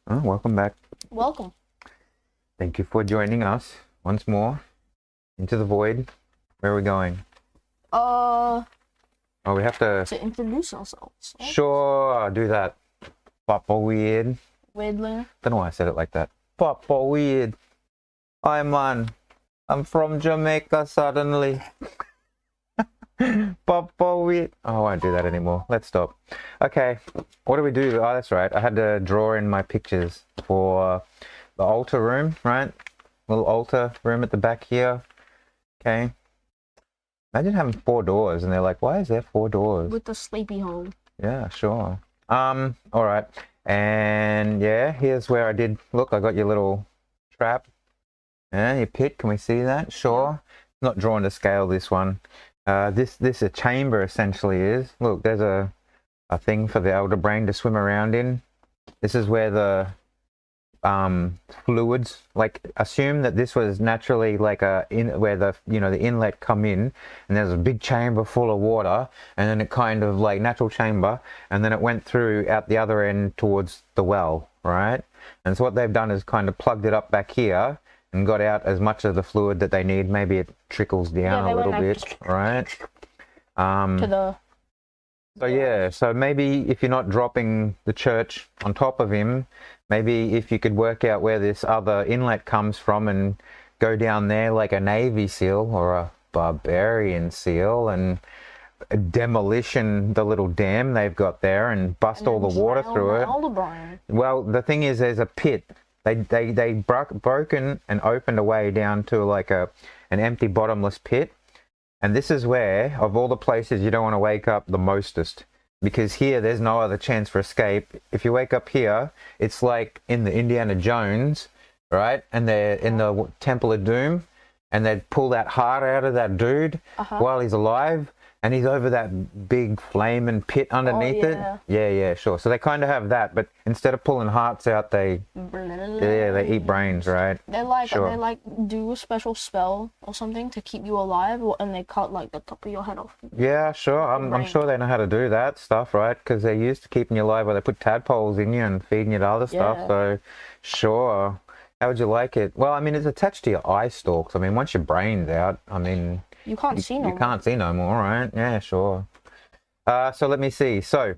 Oh, welcome back. Welcome. Thank you for joining us once more into the void. Where are we going? Oh, we have to introduce ourselves. Right? Sure, I'll do that. Papa Weird. Weirdly. Don't know why I said it like that. Papa Weird. Hi, man. I'm from Jamaica suddenly. Papa Weird. Oh, I won't do that anymore. Let's stop. Okay, what do we do? Oh, that's right. I had to draw in my pictures for the altar room, right? Little altar room at the back here. Okay. Imagine having 4 doors and they're like, why is there 4 doors? With the sleepy hole. Yeah, sure. All right. And yeah, here's where I did, look, I got your little trap. Yeah, your pit, can we see that? Sure. Not drawn to scale, this one. This a chamber essentially is. Look, there's a thing for the elder brain to swim around in. This is where the fluids, like, assume that this was naturally like where the the inlet come in, and there's a big chamber full of water, and then it kind of like natural chamber, and then it went through out the other end towards the well, right? And so what they've done is kind of plugged it up back here and got out as much of the fluid that they need. Maybe it trickles down a little bit, right? To the... So yeah, so maybe if you're not dropping the church on top of him, maybe if you could work out where this other inlet comes from and go down there like a Navy SEAL or a barbarian SEAL and demolition the little dam they've got there and bust all the water through it. Well, the thing is, there's a pit. They broken and opened a way down to like an empty bottomless pit. And this is where, of all the places you don't want to wake up the mostest, because here there's no other chance for escape. If you wake up here, it's like in the Indiana Jones, right? And they're in the Temple of Doom, and they'd pull that heart out of that dude while he's alive, and he's over that big flaming pit underneath it. Yeah, sure. So they kind of have that, but instead of pulling hearts out, they eat brains, right? They like do a special spell or something to keep you alive, and they cut like the top of your head off. Yeah, sure. I'm sure they know how to do that stuff, right? Because they're used to keeping you alive, where they put tadpoles in you and feeding you to other stuff. So, sure. How would you like it? Well, I mean, it's attached to your eye stalks. I mean, once your brain's out, I mean, you can't see no more. You can't see no more, right? Yeah, sure. So let me see. So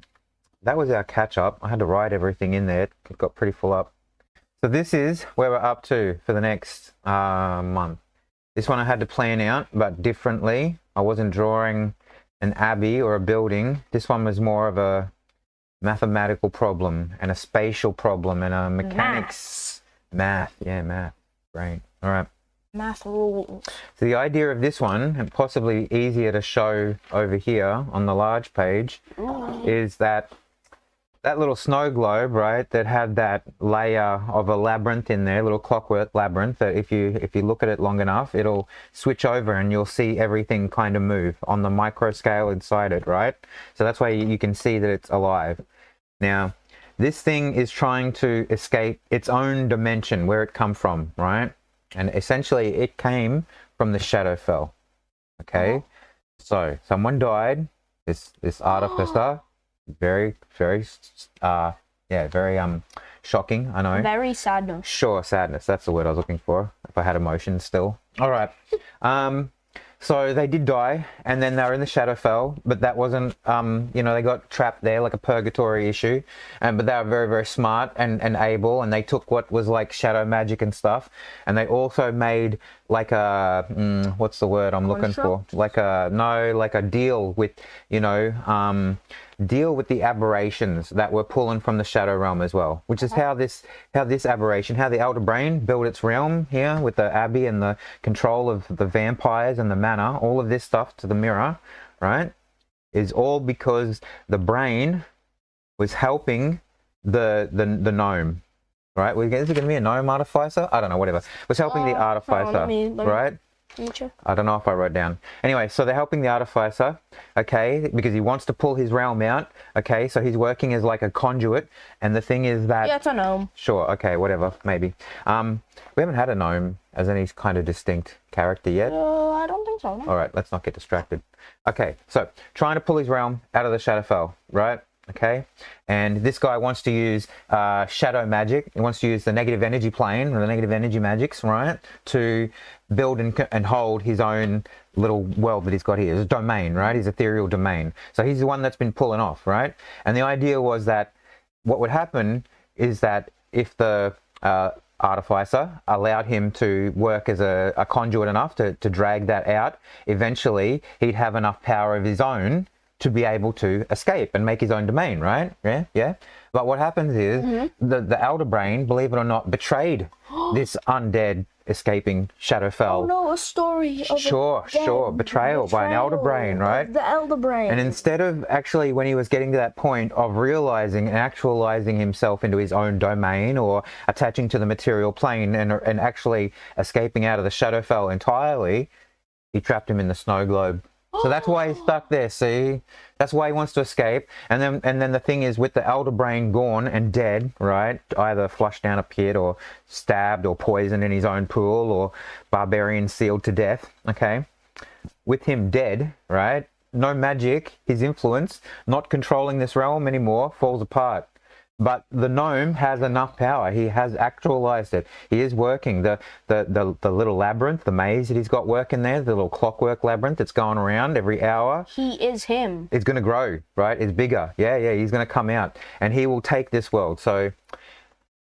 that was our catch up. I had to write everything in there. It got pretty full up. So this is where we're up to for the next month. This one I had to plan out, but differently. I wasn't drawing an abbey or a building. This one was more of a mathematical problem and a spatial problem and a mechanics. Math. Yeah, math. Great. All right. Math rules. So the idea of this one, and possibly easier to show over here on the large page, is that little snow globe, right, that had that layer of a labyrinth in there, little clockwork labyrinth, that if you look at it long enough, it'll switch over and you'll see everything kind of move on the micro scale inside it, right? So that's why you can see that it's alive. Now, this thing is trying to escape its own dimension, where it come from, right? And essentially it came from the Shadowfell. Okay, so someone died. This artificer, very shocking. I know. Very sadness. Sure, sadness. That's the word I was looking for. If I had emotions still. All right. So they did die, and then they were in the Shadowfell, but that wasn't, they got trapped there like a purgatory issue, but they were very, very smart and able, and they took what was like shadow magic and stuff, and they also made like a, what's the word I'm looking for? Like a deal with, deal with the aberrations that were pulling from the shadow realm as well, which is how the elder brain built its realm here with the abbey and the control of the vampires and the manor. All of this stuff to the mirror, right, is all because the brain was helping the gnome, right? Is it going to be a gnome artificer? I don't know, whatever. Was helping the artificer, right? I don't know if I wrote down. Anyway, so they're helping the artificer, okay, because he wants to pull his realm out, okay, so he's working as like a conduit, and the thing is that... Yeah, it's a gnome. Sure, okay, whatever, maybe. We haven't had a gnome as any kind of distinct character yet. I don't think so, no. All right, let's not get distracted. Okay, so trying to pull his realm out of the Shadowfell, right? Okay, and this guy wants to use shadow magic. He wants to use the negative energy plane or the negative energy magics, right, to build and hold his own little world that he's got here. It's a domain, right? His ethereal domain. So he's the one that's been pulling off, right? And the idea was that what would happen is that if the artificer allowed him to work as a conduit enough to drag that out, eventually he'd have enough power of his own to be able to escape and make his own domain, right? Yeah. But what happens is the elder brain, believe it or not, betrayed this undead escaping Shadowfell. Oh no, a story of Sure. Betrayal by an elder brain, right? The elder brain. And instead of actually, when he was getting to that point of realizing and actualizing himself into his own domain or attaching to the material plane and actually escaping out of the Shadowfell entirely, he trapped him in the snow globe. So that's why he's stuck there, see? That's why he wants to escape. And then the thing is, with the elder brain gone and dead, right? Either flushed down a pit or stabbed or poisoned in his own pool or barbarian sealed to death, okay? With him dead, right? No magic, his influence, not controlling this realm anymore, falls apart. But the gnome has enough power. He has actualized it. He is working. The little labyrinth, the maze that he's got working there, the little clockwork labyrinth that's going around every hour. He is him. It's going to grow, right? It's bigger. Yeah, he's going to come out. And he will take this world. So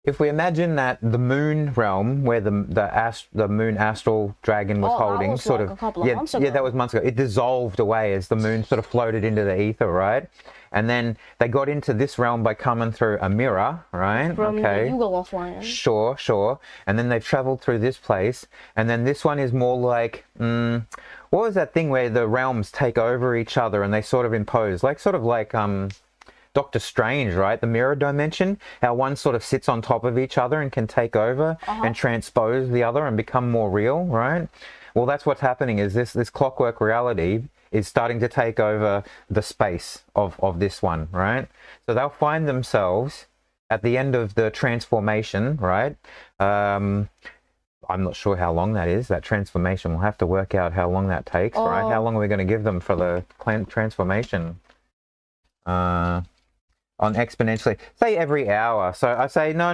if we imagine that the moon realm, where the moon astral dragon was holding, that was sort like of, a couple of months ago. Yeah, that was months ago. It dissolved away as the moon sort of floated into the ether, right? And then they got into this realm by coming through a mirror, right? From the Lvl8. Sure. And then they've traveled through this place. And then this one is more like, what was that thing where the realms take over each other and they sort of impose? Sort of like Doctor Strange, right? The mirror dimension, how one sort of sits on top of each other and can take over and transpose the other and become more real, right? Well, that's what's happening is this clockwork reality is starting to take over the space of this one, right? So they'll find themselves at the end of the transformation, right? I'm not sure how long that is, that transformation. We'll have to work out how long that takes, right? How long are we going to give them for the transformation? On exponentially, say every hour. So I say no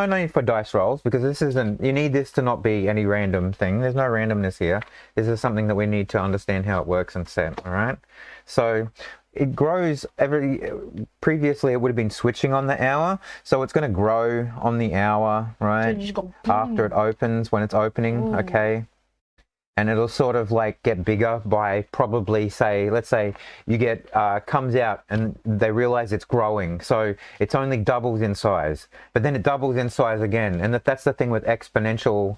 need for dice rolls, because this isn't, you need this to not be any random thing. There's no randomness here. This is something that we need to understand how it works and set. All right, so it grows previously it would have been switching on the hour, so it's going to grow on the hour, right? So you just go after it opens, when it's opening. Okay. And it'll sort of like get bigger by probably, say, let's say you get, comes out and they realize it's growing. So it's only doubles in size, but then it doubles in size again. And that's the thing with exponential,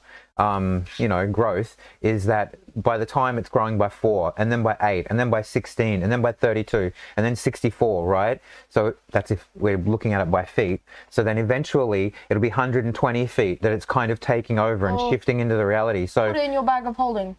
growth, is that by the time it's growing by 4 and then by 8 and then by 16 and then by 32 and then 64, right? So that's if we're looking at it by feet. So then eventually it'll be 120 feet that it's kind of taking over and shifting into the reality. So put it in your bag of holding.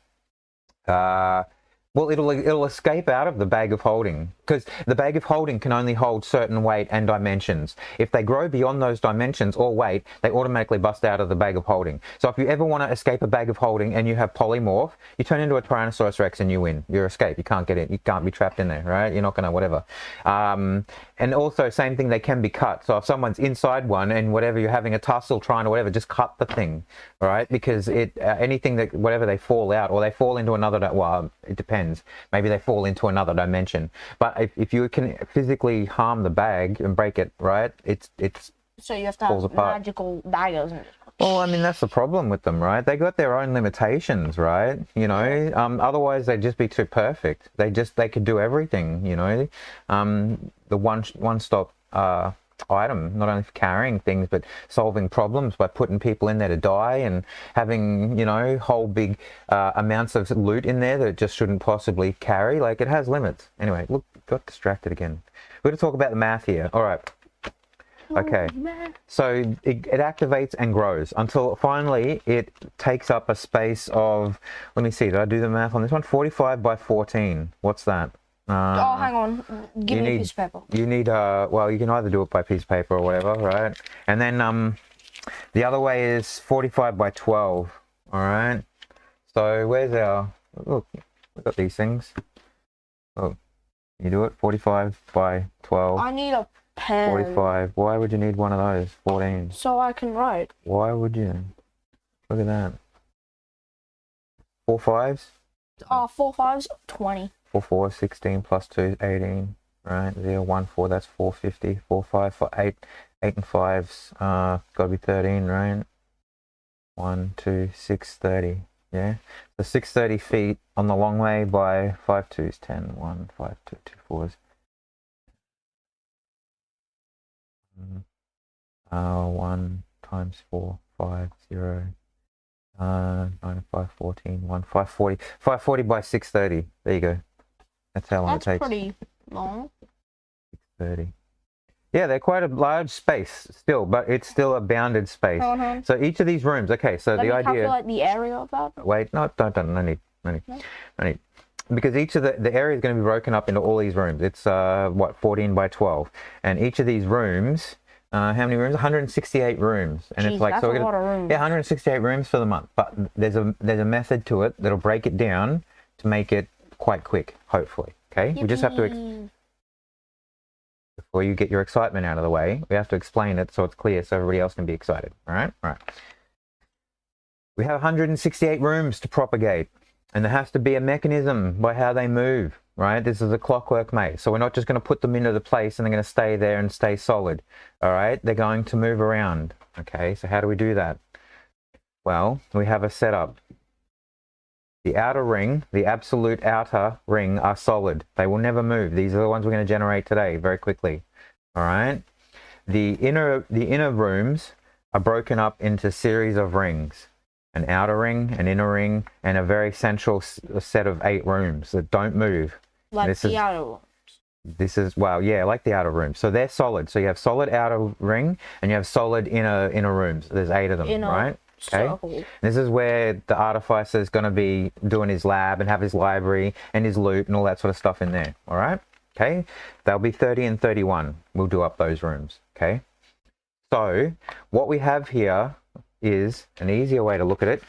Well, it'll escape out of the bag of holding, because the bag of holding can only hold certain weight and dimensions. If they grow beyond those dimensions or weight, they automatically bust out of the bag of holding. So if you ever want to escape a bag of holding and you have polymorph, you turn into a Tyrannosaurus Rex and you win. You escape. You can't get it. You can't be trapped in there, right? You're not going to whatever. And also, same thing, they can be cut. So if someone's inside one and whatever, you're having a tussle trying to whatever, just cut the thing, right? Because anything that, whatever, they fall out or they fall into another, well, it depends. Maybe they fall into another dimension. But if you can physically harm the bag and break it, right, it's so you have to have magical daggers. Well, I mean, that's the problem with them, right? They got their own limitations, right? You know, otherwise they'd just be too perfect. They could do everything, you know. The one-stop item, not only for carrying things but solving problems by putting people in there to die and having, you know, whole big amounts of loot in there that it just shouldn't possibly carry. Like, it has limits. Anyway, look, got distracted again. We're going to talk about the math here. All right. Okay, so it activates and grows until finally it takes up a space of, let me see, did I do the math on this one? 45 by 14. What's that? Hang on. Give me a piece of paper. You need, well, you can either do it by piece of paper or whatever, right? And then the other way is 45 by 12, all right? So where's our, look, we've got these things. Oh, You do it. 45 by 12. I need a pen. 45. Why would you need one of those? 14. So I can write. Why would you? Look at that. 4 5s? 4 5s, 20. 4 4, 16 plus 2, 18. Right, 0, 1, 4, that's 450. 4 5 for 8. 8 and 5s, gotta be 13, right? 1, 2, 6, 30. Yeah, so 630 feet on the long way by 5 2s, 10, 1, 5 2, 2 4s. 1 times 4, 5, 0. 9 and 5, 14, 1, 540. 540 by 630. There you go. That's how long it takes. That's pretty long. 630. Yeah, they're quite a large space still, but it's still a bounded space. So each of these rooms, okay, so Let the me idea... calculate the area of that. Wait, no, no need. Because each of the area is going to be broken up into all these rooms. It's, 14 by 12. And each of these rooms, how many rooms? 168 rooms. And Jeez, it's like, that's so a lot of rooms. yeah, 168 rooms for the month. But there's a method to it that'll break it down to make it quite quick, hopefully. Okay? We just have to... Before you get your excitement out of the way, we have to explain it so it's clear so everybody else can be excited. All right? All right. We have 168 rooms to propagate, and there has to be a mechanism by how they move, right? This is a clockwork, mate. So we're not just going to put them into the place and they're going to stay there and stay solid. All right? They're going to move around. Okay? So how do we do that? Well, we have a setup. The outer ring, the absolute outer ring, are solid. They will never move. These are the ones we're going to generate today very quickly. All right. The inner rooms are broken up into series of rings. An outer ring, an inner ring, and a very central set of 8 rooms that don't move. Like the outer rooms. This is, well, yeah, like the outer rooms. So they're solid. So you have solid outer ring and you have solid inner rooms. There's 8 of them, right? Okay. Circle. This is where the artificer is going to be doing his lab and have his library and his loot and all that sort of stuff in there. All right. Okay. They'll be 30 and 31. We'll do up those rooms. Okay. So what we have here is an easier way to look at it.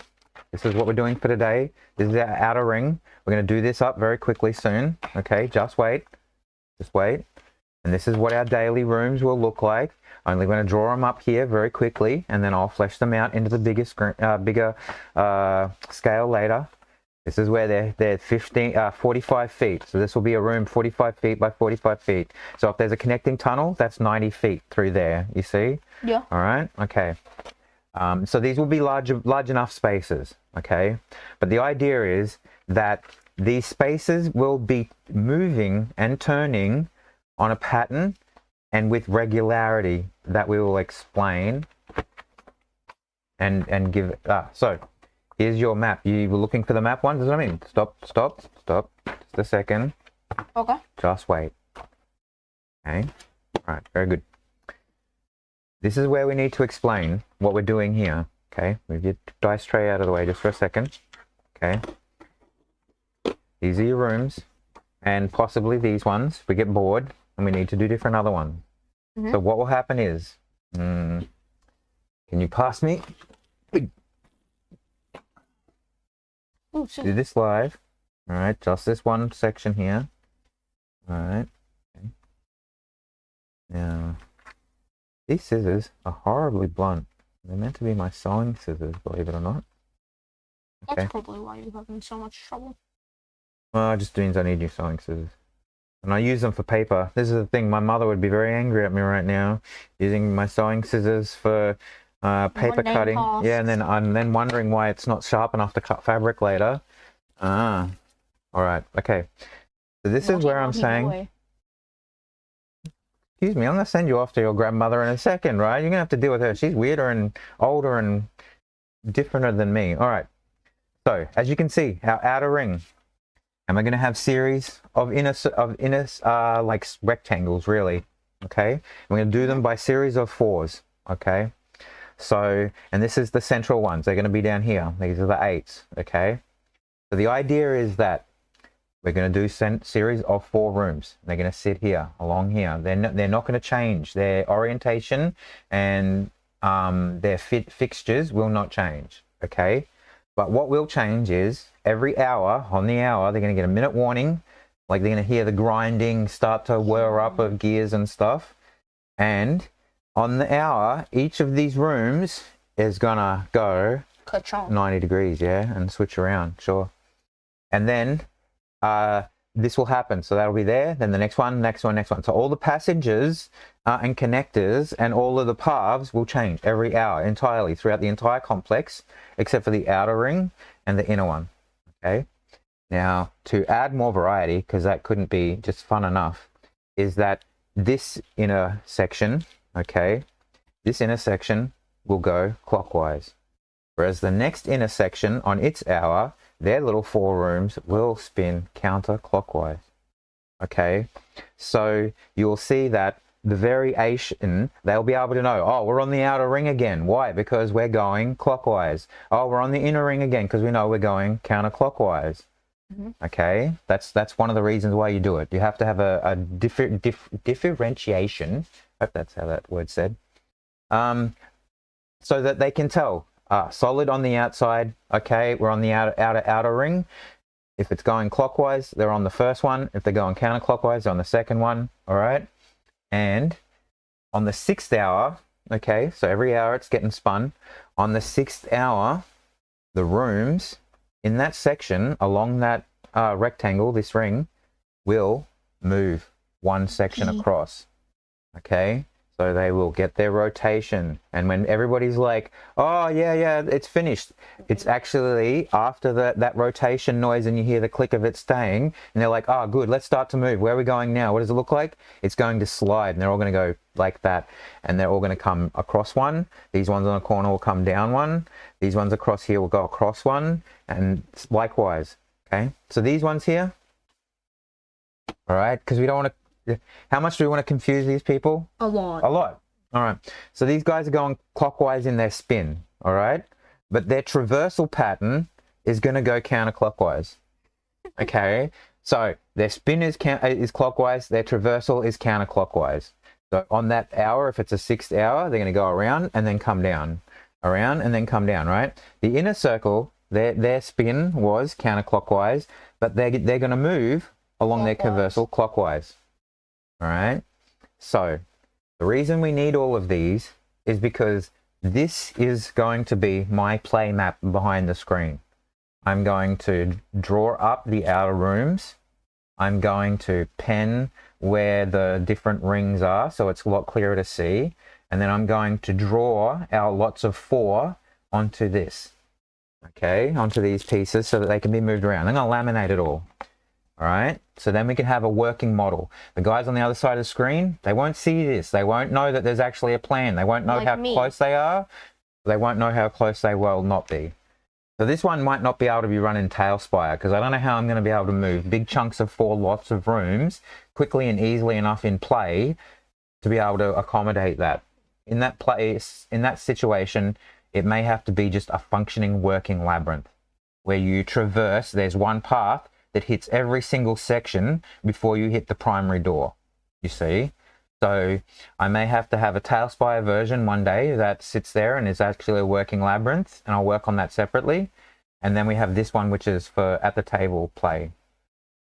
This is what we're doing for today. This is our outer ring. We're going to do this up very quickly soon. Okay. Just wait. Just wait. And this is what our daily rooms will look like. Only going to draw them up here very quickly, and then I'll flesh them out into the bigger scale later. This is where they're 45 feet. So this will be a room 45 feet by 45 feet. So if there's a connecting tunnel, that's 90 feet through there, you see? Yeah. All right, okay. So these will be large enough spaces, okay? But the idea is that these spaces will be moving and turning on a pattern and with regularity that we will explain and give. So here's your map. You were looking for the map one? Does that mean? Stop. Just a second. Okay. Just wait. Okay. All right. Very good. This is where we need to explain what we're doing here. Okay. Move your dice tray out of the way just for a second. Okay. These are your rooms, and possibly these ones. If we get bored and we need to do different other ones. Mm-hmm. So what will happen is, can you pass me? Ooh, Do this live. All right, just this one section here. All right. Okay. Now, these scissors are horribly blunt. They're meant to be my sewing scissors, believe it or not. Okay. That's probably why you're having so much trouble. Well, it just means I need new sewing scissors. And I use them for paper. This is the thing. My mother would be very angry at me right now, using my sewing scissors for paper cutting. Tasks. Yeah, and then I'm wondering why it's not sharp enough to cut fabric later. All right. Okay. So this is where I'm saying. Excuse me. I'm gonna send you off to your grandmother in a second, right? You're gonna have to deal with her. She's weirder and older and differenter than me. All right. So as you can see, our outer ring. And we're going to have series of inner like rectangles, really. Okay. We're going to do them by series of 4s. Okay. So, and this is the central ones. They're going to be down here. These are the 8s. Okay. So the idea is that we're going to do series of 4 rooms. They're going to sit here, along here. They're not going to change. Their orientation and their fixtures will not change. Okay. But what will change is every hour, on the hour, they're going to get a minute warning Like they're going to hear the grinding start to whir up of gears and stuff. And on the hour, each of these rooms is going to go Ka-chonk. 90 degrees, yeah, and switch around, sure. And then this will happen. So that'll be there. Then the next one, next one, next one. So all the passages and connectors and all of the paths will change every hour entirely throughout the entire complex, except for the outer ring and the inner one. Okay. Now, to add more variety, because that couldn't be just fun enough, is that this inner section, okay, this inner section will go clockwise. Whereas the next inner section on its hour, their little 4 rooms will spin counterclockwise. Okay, so you'll see that the variation, they'll be able to know, oh, we're on the outer ring again. Why? Because we're going clockwise. Oh, we're on the inner ring again because we know we're going counterclockwise. Okay, that's one of the reasons why you do it. You have to have a differentiation. I hope that's how that word said. So that they can tell. Solid on the outside. Okay, we're on the outer ring. If it's going clockwise, they're on the first one. If they're going counterclockwise, they're on the second one. All right, and on the 6th hour. Okay, so every hour it's getting spun. On the 6th hour, the rooms in that section along that rectangle, this ring, will move one section across. Okay, so they will get their rotation. And when everybody's like, oh yeah, it's finished, it's actually after that rotation noise and you hear the click of it staying, and they're like, oh good, let's start to move. Where are we going now? What does it look like? It's going to slide, and they're all going to go like that, and they're all going to come across one. These ones on the corner will come down one. These ones across here will go across one, and likewise. Okay, so these ones here, all right, because we don't want to, how much do we want to confuse these people? A lot. A lot. All right, so these guys are going clockwise in their spin, all right, but their traversal pattern is going to go counterclockwise. Okay, so their spin is clockwise, their traversal is counterclockwise. So on that hour, if it's a 6th hour, they're going to go around and then come down, around and then come down, right? The inner circle, their spin was counterclockwise, but they're going to move along their traversal clockwise. All right. So the reason we need all of these is because this is going to be my play map behind the screen. I'm going to draw up the outer rooms. I'm going to pen where the different rings are so it's a lot clearer to see. And then I'm going to draw our lots of 4 onto this. Okay, onto these pieces so that they can be moved around. I'm going to laminate it all. All right, so then we can have a working model. The guys on the other side of the screen, they won't see this. They won't know that there's actually a plan. They won't know Like how me. close they are. They won't know how close they will not be. So this one might not be able to be run in Tailspire because I don't know how I'm going to be able to move big chunks of 4 lots of rooms quickly and easily enough in play to be able to accommodate that. In that place, in that situation, it may have to be just a functioning working labyrinth where you traverse, there's one path that hits every single section before you hit the primary door, you see? So I may have to have a Tailspire version one day that sits there and is actually a working labyrinth, and I'll work on that separately. And then we have this one, which is for at the table play,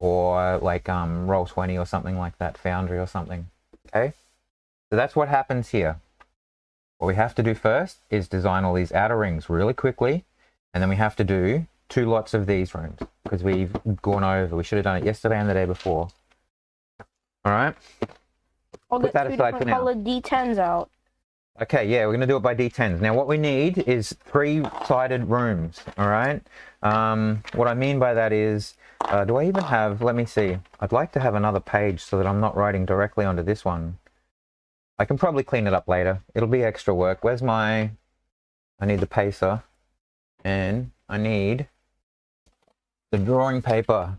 or like Roll20 or something like that, Foundry or something, okay? So that's what happens here. What we have to do first is design all these outer rings really quickly, and then we have to do 2 lots of these rooms because we've gone over. We should have done it yesterday and the day before. All right. I'll Put get that 2 aside for different now. colored D10s out. Okay, yeah, we're going to do it by D10s. Now, what we need is 3-sided rooms, all right? What I mean by that is, do I even have, let me see. I'd like to have another page so that I'm not writing directly onto this one. I can probably clean it up later. It'll be extra work. Where's my, I need the pacer, and I need the drawing paper.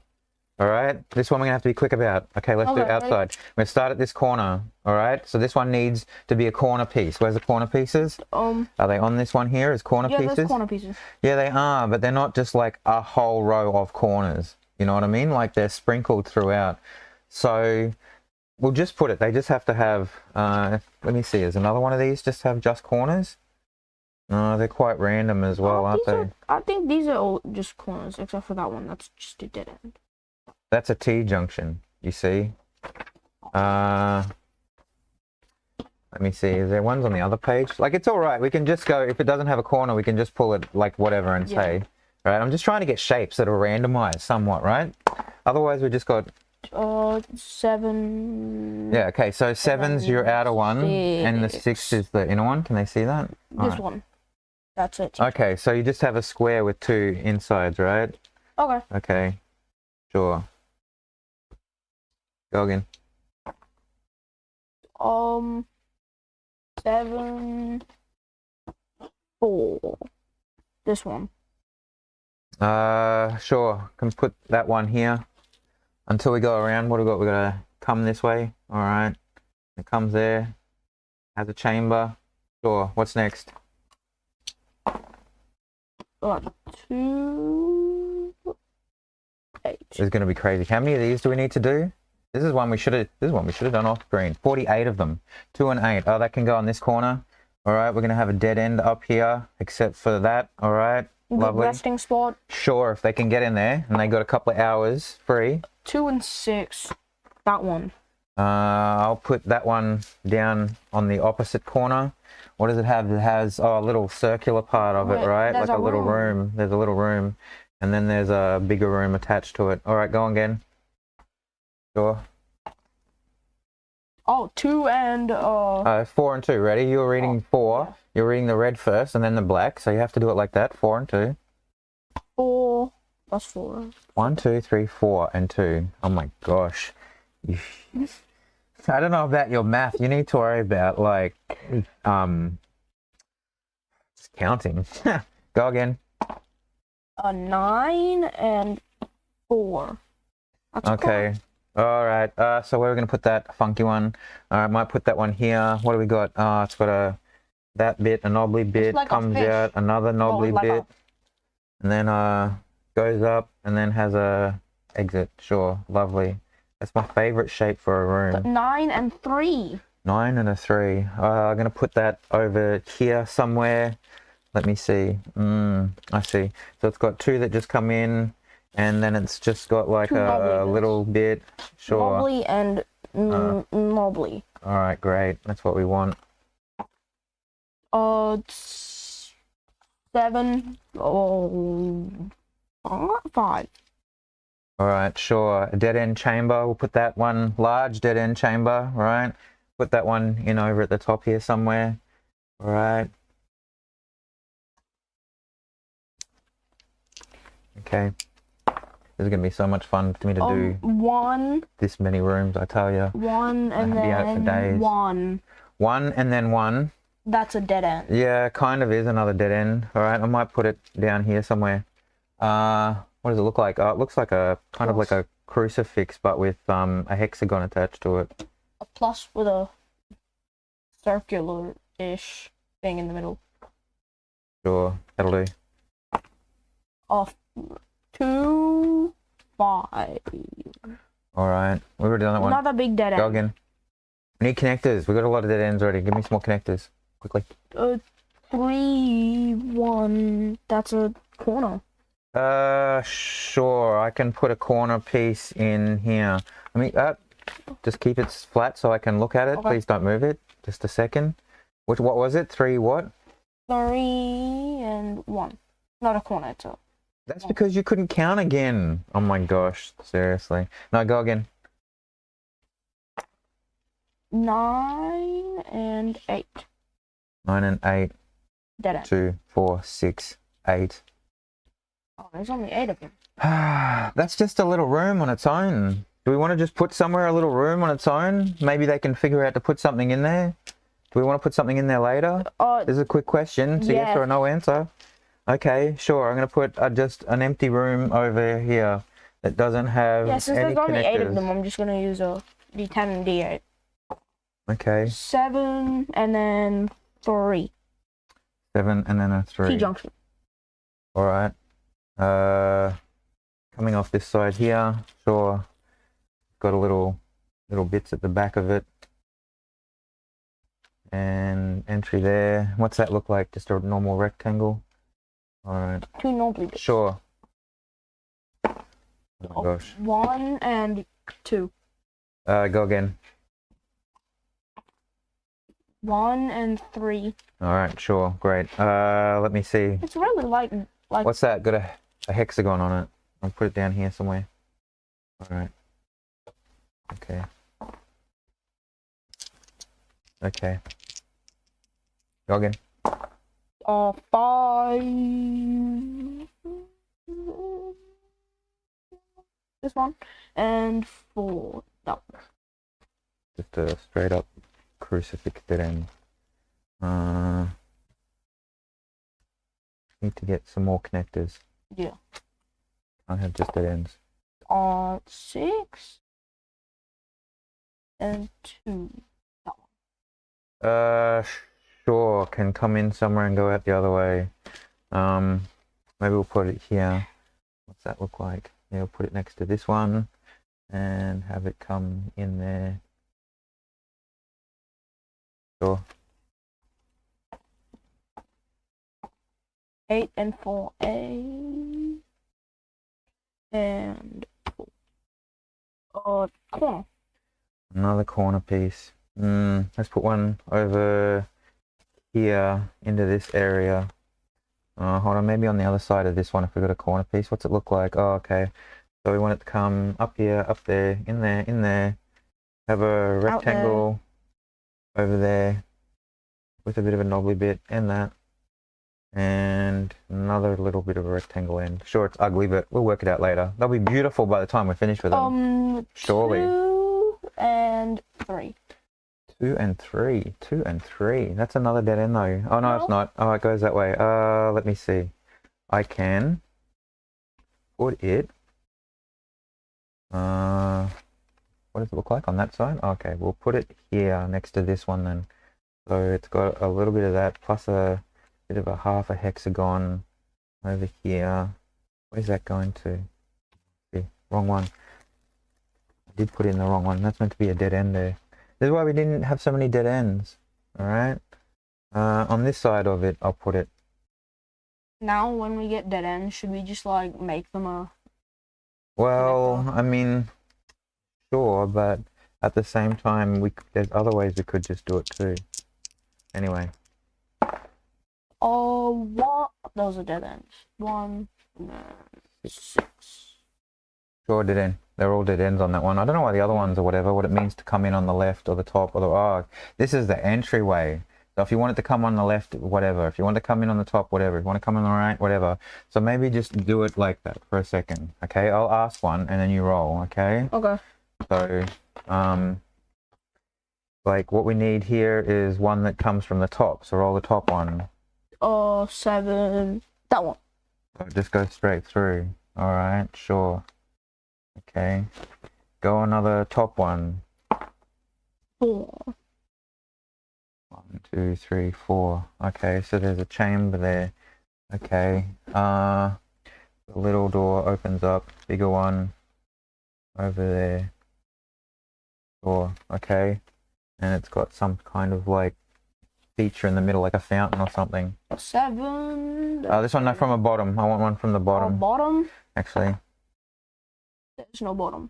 All right, this one we're gonna have to be quick about. Okay, let's do it Okay. outside. We're gonna start at this corner. All right, so this one needs to be a corner piece. Where's the corner pieces? Are they on this one here as corner Yeah, pieces? there's corner pieces. Yeah, they are, but they're not just like a whole row of corners. You know what I mean? Like they're sprinkled throughout. So we'll just put it. They just have to have. Let me see. Is another one of these just have just corners? No, they're quite random as well, aren't they? I think these are all just corners, except for that one. That's just a dead end. That's a T junction, you see. Let me see, is there ones on the other page? Like, it's all right. We can just go, if it doesn't have a corner, we can just pull it like whatever and say, right? I'm just trying to get shapes that are randomized somewhat, right? Otherwise, we just got 7. Yeah, okay, so 7's your outer one, and the 6 is the inner one. Can they see that? This one. That's it. Okay, so you just have a square with 2 insides, right? Okay. Okay, sure. Go again. 7, 4. This one. Sure. Can put that one here. Until we go around, what do we got? We gotta come this way. All right. It comes there. Has a chamber. Sure. What's next? 2, 8. This is gonna be crazy. How many of these do we need to do? This is one we should have done off screen. 48 of them. 2 and 8. Oh, that can go on this corner. All right. We're gonna have a dead end up here, except for that. All right. Lovely. Resting spot. Sure, if they can get in there, and they got a couple of hours free. 2 and 6. That one. I'll put that one down on the opposite corner. What does it have? It has a little circular part of it, right? Like a little room. There's a little room, and then there's a bigger room attached to it. All right, go on again. Sure. Oh, 2 and 4 and 2. Ready? You're reading 4. Yeah. You're reading the red first, and then the black. So you have to do it like that. 4 and 2. 4. That's 4. 1, 2, 3, 4, and 2. Oh my gosh. I don't know about your math. You need to worry about like just counting. Go again. 9 and 4. That's Okay. All right. So where are we gonna put that funky one? All right, might put that one here. What do we got? It's got that bit, a knobbly bit, like a comes fish. out, another knobbly like bit, and then goes up and then has a exit. Sure, lovely. That's my favorite shape for a room. 9 and 3. 9 and a 3. I'm gonna put that over here somewhere. Let me see. I see. So it's got 2 that just come in, and then it's just got like a little bit. Sure. Knobbly and knobbly. All right, great. That's what we want. 7. 5. All right, sure. A dead end chamber. We'll put that one, large dead end chamber, right? Put that one in over at the top here somewhere. All right. Okay. This is gonna be so much fun for me to do 1. this many rooms, I tell you. 1 and I'd be out for then days. 1. 1 and then 1. That's a dead end. Yeah, kind of is another dead end. All right, I might put it down here somewhere. What does it look like? Oh, it looks like a kind of like a crucifix, but with a hexagon attached to it. A plus with a circular-ish thing in the middle. Sure, that'll do. 2, 5. All right, we've already done that one. Another big dead end. Go again. We need connectors. We've got a lot of dead ends already. Give me some more connectors, quickly. 3, 1. That's a corner. Sure. I can put a corner piece in here. I mean, just keep it flat so I can look at it. Okay. Please don't move it. Just a second. What was it? 3 what? 3 and 1. Not a corner, it's a... That's because you couldn't count again. Oh my gosh. Seriously. No, go again. 9 and 8. 9 and 8. Dead end. 2, 4, 6, 8. Oh, there's only 8 of them. That's just a little room on its own. Do we want to just put somewhere a little room on its own? Maybe they can figure out to put something in there. Do we want to put something in there later? This is a quick question. So yes or no answer. Okay, sure. I'm going to put just an empty room over here that doesn't have since any there's only 8 of connectors. them, I'm just going to use a D10 and D8. Okay. 7 and then 3. 7 and then a 3. T-junction. All right. Coming off this side here, sure. Got a little bits at the back of it. And entry there. What's that look like? Just a normal rectangle? All right. 2 knobbly bits. Sure. Oh my gosh. 1 and 2. Go again. 1 and 3. All right, sure, great. Let me see. It's really like What's that? Got a hexagon on it. I'll put it down here somewhere. All right. Okay. Okay. Go again. 5. This one and 4. That one. Just a straight up crucifix dead end. Need to get some more connectors. Yeah. Can't have just dead ends. 6 and 2. That one. Sure. Can come in somewhere and go out the other way. Maybe we'll put it here. What's that look like? Yeah, we'll put it next to this one and have it come in there. Sure. 8 and 4A and 4. Corner. Another corner piece. Let's put one over here into this area. Hold on, maybe on the other side of this one if we've got a corner piece. What's it look like? Oh, okay. So we want it to come up here, up there, in there. Have a rectangle over there with a bit of a knobbly bit and that. And another little bit of a rectangle end. Sure, it's ugly, but we'll work it out later. They'll be beautiful by the time we're finished with them. Surely. 2 and 3. 2 and 3. 2 and 3. That's another dead end though. Oh no, it's not. Oh, it goes that way. Let me see. I can put it. What does it look like on that side? Okay, we'll put it here next to this one then. So it's got a little bit of that plus a bit of a half a hexagon over here. Where's that going to? See, wrong one. I did put in the wrong one. That's meant to be a dead end there. This is why we didn't have so many dead ends. Alright. On this side of it, I'll put it. Now, when we get dead ends, should we just like make them a? Well, I mean, sure, but at the same time, there's other ways we could just do it too. Anyway. Oh, what? Those are dead ends. 1 and 6. Sure, dead end. They're all dead ends on that one. I don't know why the other ones or whatever, what it means to come in on the left or the top or the... Oh, this is the entryway. So if you want it to come on the left, whatever. If you want to come in on the top, whatever. If you want to come on the right, whatever. So maybe just do it like that for a second, okay? I'll ask one and then you roll, okay? Okay. So, like what we need here is one that comes from the top. So roll the top one. 7. That one. So just go straight through. All right, sure. Okay. Go another top one. 4. 1, 2, 3, 4. Okay, so there's a chamber there. Okay. The little door opens up. Bigger one over there. Door. Okay. And it's got some kind of like feature in the middle, like a fountain or something. 7. This one, no, from a bottom. I want one from the bottom. Bottom? Actually. There's no bottom.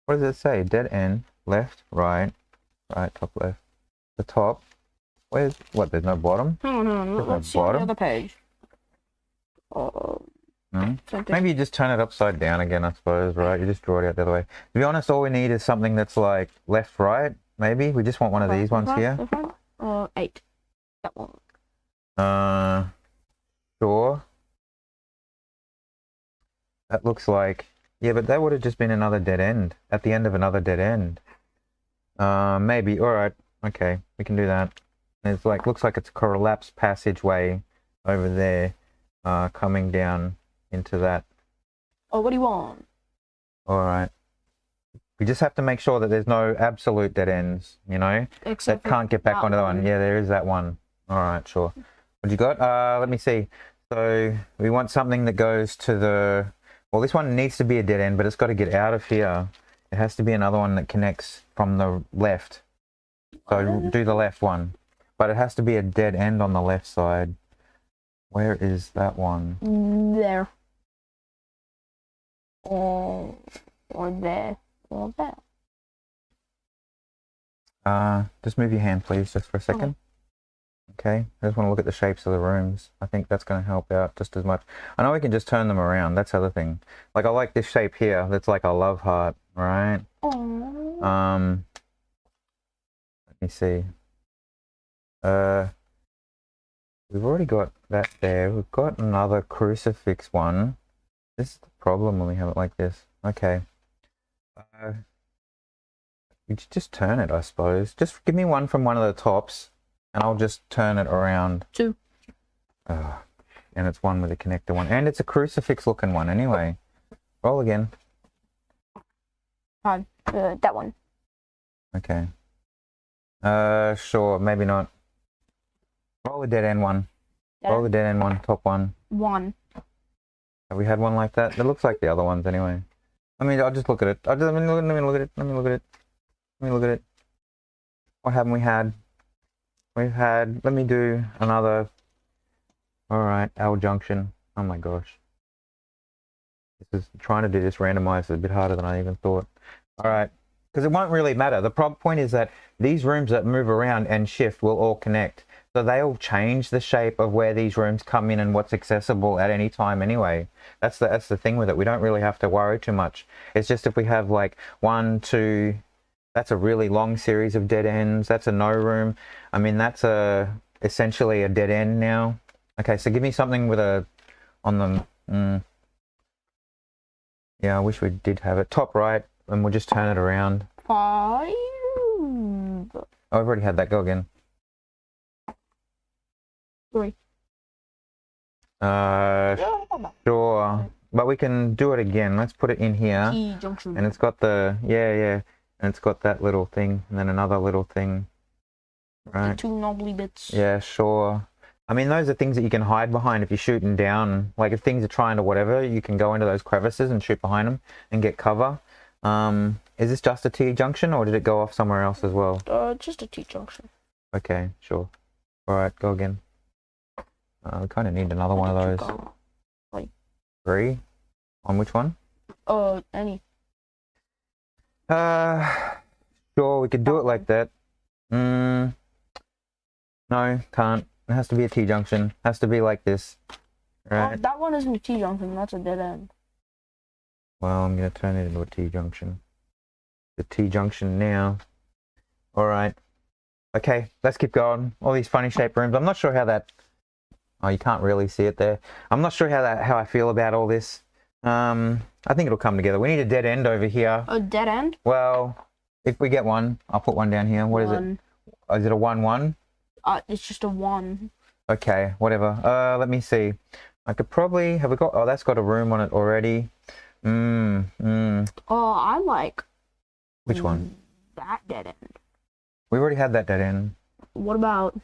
What does it say? Dead end. Left, right, top, left. The top. Where's what? There's no bottom. Hang on. There's Let's see no on the bottom. other page. Maybe you just turn it upside down again, I suppose, right? You just draw it out the other way. To be honest, all we need is something that's like left, right, maybe. We just want one of these ones here. 8. That one. Sure. That looks like... Yeah, but that would have just been another dead end. At the end of another dead end. Maybe. Alright. Okay. We can do that. It's like... Looks like it's a collapsed passageway over there. Coming down into that. Oh, what do you want? Alright. We just have to make sure that there's no absolute dead ends, you know? Except that can't get back onto the one. Yeah, there is that one. Alright, sure. What you got? Let me see. So, we want something that goes to the... Well, this one needs to be a dead end, but it's got to get out of here. It has to be another one that connects from the left. So, do the left one. But it has to be a dead end on the left side. Where is that one? There. Or there. Or there. Just move your hand, please, just for a second. Okay, I just want to look at the shapes of the rooms. I think that's going to help out just as much. I know we can just turn them around. That's the other thing. Like, I like this shape here. That's like a love heart, right? Aww. Let me see. We've already got that there. We've got another crucifix one. This is the problem when we have it like this. Okay. We should just turn it, I suppose. Just give me one from one of the tops, and I'll just turn it around. 2. And it's one with a connector one. And it's a crucifix looking one anyway. Roll again. 5. That one. Okay. Sure, maybe not. Roll the dead end one. Roll the dead end one, top one. 1. Have we had one like that? It looks like the other ones anyway. I mean, I'll just look at it. Let me look at it. Let me look at it. Let me look at it. What haven't we had? We've had, let me do another. Alright, L junction. Oh my gosh. This is, trying to do this randomized is a bit harder than I even thought. Alright, because it won't really matter. The point is that these rooms that move around and shift will all connect. So they'll change the shape of where these rooms come in and what's accessible at any time anyway. That's the thing with it. We don't really have to worry too much. It's just if we have like 1, 2... That's a really long series of dead ends. That's a no room. I mean, that's essentially a dead end now. Okay, so give me something with a on the. Yeah, I wish we did have it top right, and we'll just turn it around. 5. Oh, I've already had that. Go again. 3. Sure, but we can do it again. Let's put it in here. T junction. And it's got the yeah. And it's got that little thing, and then another little thing. Right. The 2 knobbly bits. Yeah, sure. I mean, those are things that you can hide behind if you're shooting down. Like, if things are trying to whatever, you can go into those crevices and shoot behind them and get cover. Is this just a T junction, or did it go off somewhere else as well? Just a T junction. Okay, sure. All right, go again. We kind of need another one of those. 3? On which one? Any. Sure, we could do it like that. No, can't. It has to be a T junction. It has to be like this. Right. That one isn't a T junction, that's a dead end. Well, I'm going to turn it into a T junction. The T junction now. Alright. Okay, let's keep going. All these funny shaped rooms. I'm not sure how that... Oh, you can't really see it there. I'm not sure how I feel about all this. I think it'll come together. We need a dead end over here. A dead end? Well, if we get one, I'll put one down here. What is it? Oh, is it a 1-1? It's just a 1. Okay, whatever. Let me see. I could probably... Have we got... Oh, that's got a room on it already. Oh, I like... Which one? That dead end. We already had that dead end. What about...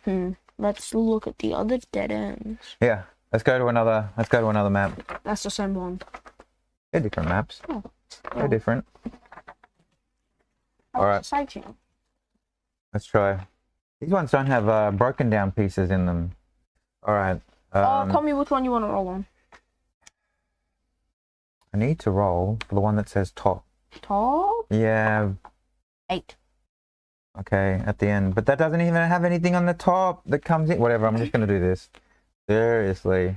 Let's look at the other dead ends. Yeah. Let's go to another map. That's the same one. They're different maps. Oh. They're different. Alright. Exciting. Let's try. These ones don't have broken down pieces in them. Alright. Tell me which one you want to roll on. I need to roll for the one that says top. Top? Yeah. 8. Okay, at the end. But that doesn't even have anything on the top that comes in. Whatever, I'm just going to do this. Seriously.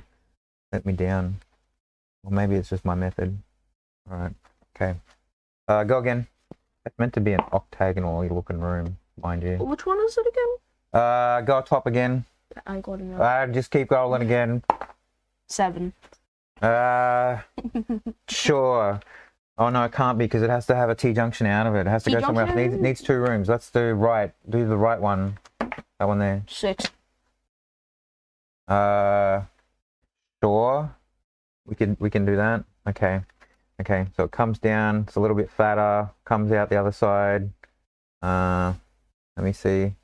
Let me down. Or maybe it's just my method. Alright. Okay. Go again. It's meant to be an octagonal looking room, mind you. Which one is it again? Go top again. I got it. Just keep rolling again. 7. Sure. Oh no, it can't be because it has to have a T junction out of it. It has to go somewhere else. It needs 2 rooms. Let's do right. Do the right one. That one there. 6. Sure. We can do that. Okay. Okay. So it comes down. It's a little bit fatter. Comes out the other side. Let me see.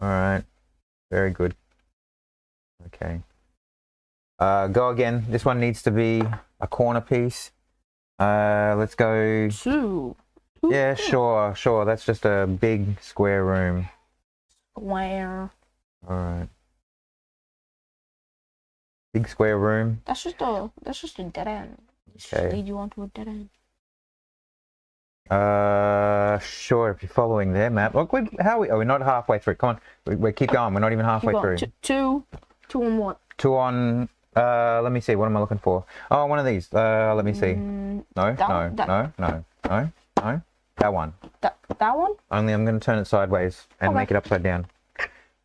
All right. Very good. Okay. Go again. This one needs to be a corner piece. Let's go. 2. Yeah, sure. That's just a big square room. Square. All right. Big square room. That's just a dead end. Okay. Lead you onto a dead end. Sure, if you're following their map. Look, we're not halfway through. Come on, we keep going. We're not even halfway Keep through. going. Two on what? Two on, let me see, what am I looking for? Oh, one of these. Let me see. No. That one. That one? Only I'm going to turn it sideways and make it upside down.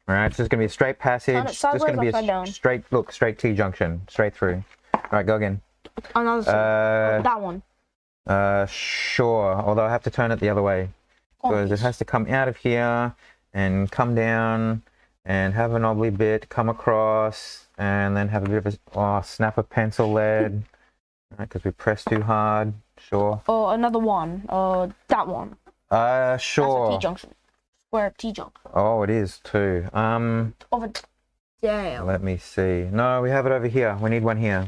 All right, so it's going to be a straight passage. Turn it sideways, just going to be a straight T junction, straight through. All right, go again. Another that one. Sure, although I have to turn it the other way. Because it has to come out of here and come down and have an obbly bit, come across, and then have a bit of a snap of pencil lead. Right, because we pressed too hard. Sure. Oh, another one. That one. Sure. That's a T junction. Square T junction. Oh, it is too. Over there. Let me see. No, we have it over here. We need one here.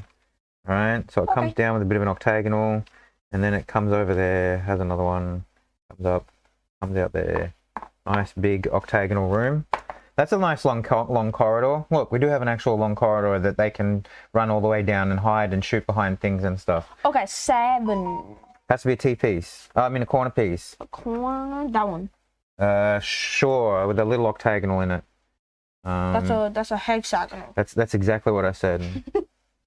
All right. So it comes down with a bit of an octagonal, and then it comes over there. Has another one. Comes up. Comes out there. Nice big octagonal room. That's a nice long corridor. Look, we do have an actual long corridor that they can run all the way down and hide and shoot behind things and stuff. Okay, 7. Has to be a T-piece. I mean a corner piece. A corner? That one. Sure, with a little octagonal in it. That's a hexagonal. That's exactly what I said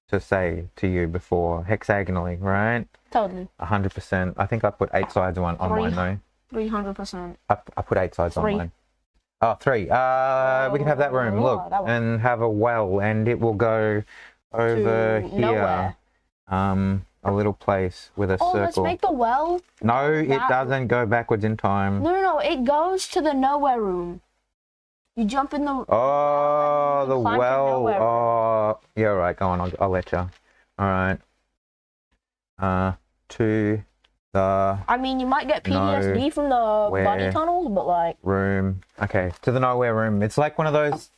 to say to you before. Hexagonally, right? Totally. 100%. I think I put 8 sides on mine though. 300%. I put 8 sides 3. on mine. Oh, 3. We can have that room. Look, and have a well, and it will go over to here. Nowhere. A little place with a circle. Let's make the well. No, it doesn't go backwards in time. No. It goes to the nowhere room. You jump in the. Oh, the well. Oh, yeah, right. Go on. I'll let you. All right. To the. I mean, you might get PTSD from the bunny tunnels, but like. Room. Okay, to the nowhere room. It's like one of those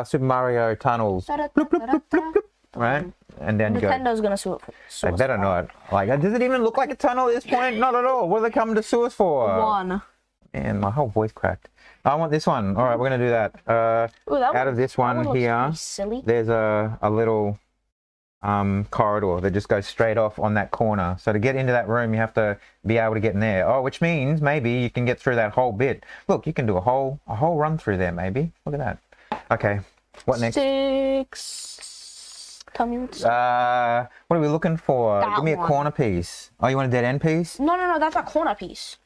Super Mario tunnels. Bloop, bloop, bloop, bloop, bloop, right? And then you go. Nintendo's gonna sue it. They better not. Like, does it even look like a tunnel at this point? Not at all. What are they coming to sue us for? 1. And my whole voice cracked. I want this one. All right, we're gonna do that. Out of this one here, silly. There's a little corridor that just goes straight off on that corner. So to get into that room, you have to be able to get in there. Oh, which means maybe you can get through that whole bit. Look, you can do a whole run through there. Maybe. Look at that. Okay, what next? 6. Tell me what's. What are we looking for? Give me a corner piece. Oh, you want a dead end piece? No. That's a corner piece.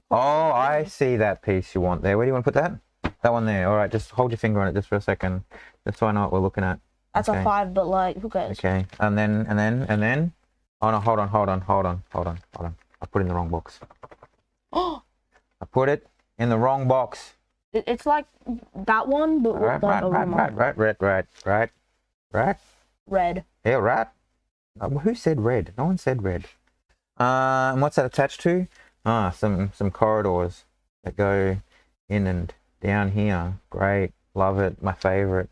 Oh, I see that piece you want there. Where do you want to put that? That one there. All right, just hold your finger on it just for a second. Just so I know what we're looking at. That's a 5, but like, who cares? Okay, and then. Oh no, hold on. I put it in the wrong box. Oh. I put it in the wrong box. It's like that one, but with Right. Red. Yeah, right. Who said red? No one said red. And what's that attached to? Some corridors that go in and down here. Great, love it. My favorite.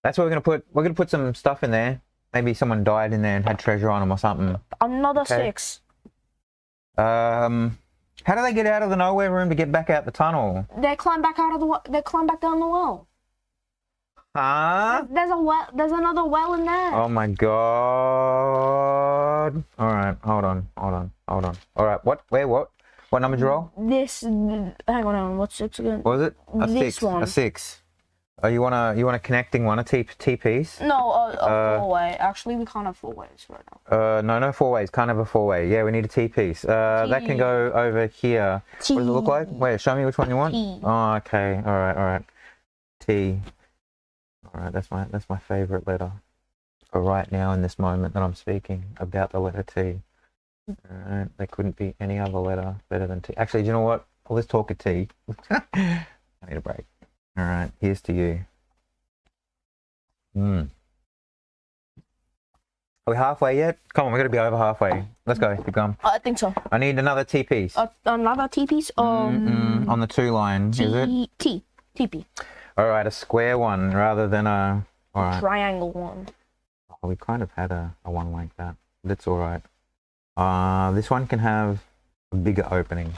That's what we're gonna put. We're gonna put some stuff in there. Maybe someone died in there and had treasure on them or something. Another 6. How do they get out of the nowhere room to get back out the tunnel? They climb back out of the. They climb back down the well. Huh? There's a well. There's another well in there. Oh my god! All right, hold on. All right, what? Wait, what? What number did you roll? This. Hang on. What's 6 again? What was it? This 6. one. A 6. Oh, you want a connecting one, a T piece? No, a 4-way. Actually, we can't have 4-ways right now. No 4-ways. Can't have a 4-way. Yeah, we need a T piece. That can go over here. What does it look like? Wait, show me which one you want. T. Oh, okay. All right. T. All right, that's my favorite letter for right now in this moment that I'm speaking about the letter T. All right, there couldn't be any other letter better than T. Actually, do you know what? Let's talk a T. I need a break. All right, here's to you. Are we halfway yet? Come on, we're gonna be over halfway. Let's go. Keep going. I think so. I need another T piece. Another T piece. On the 2 line, is it? TP. All right, a square one rather than a. All right. Triangle one. Oh, we kind of had a one like that. That's all right. This one can have a bigger opening.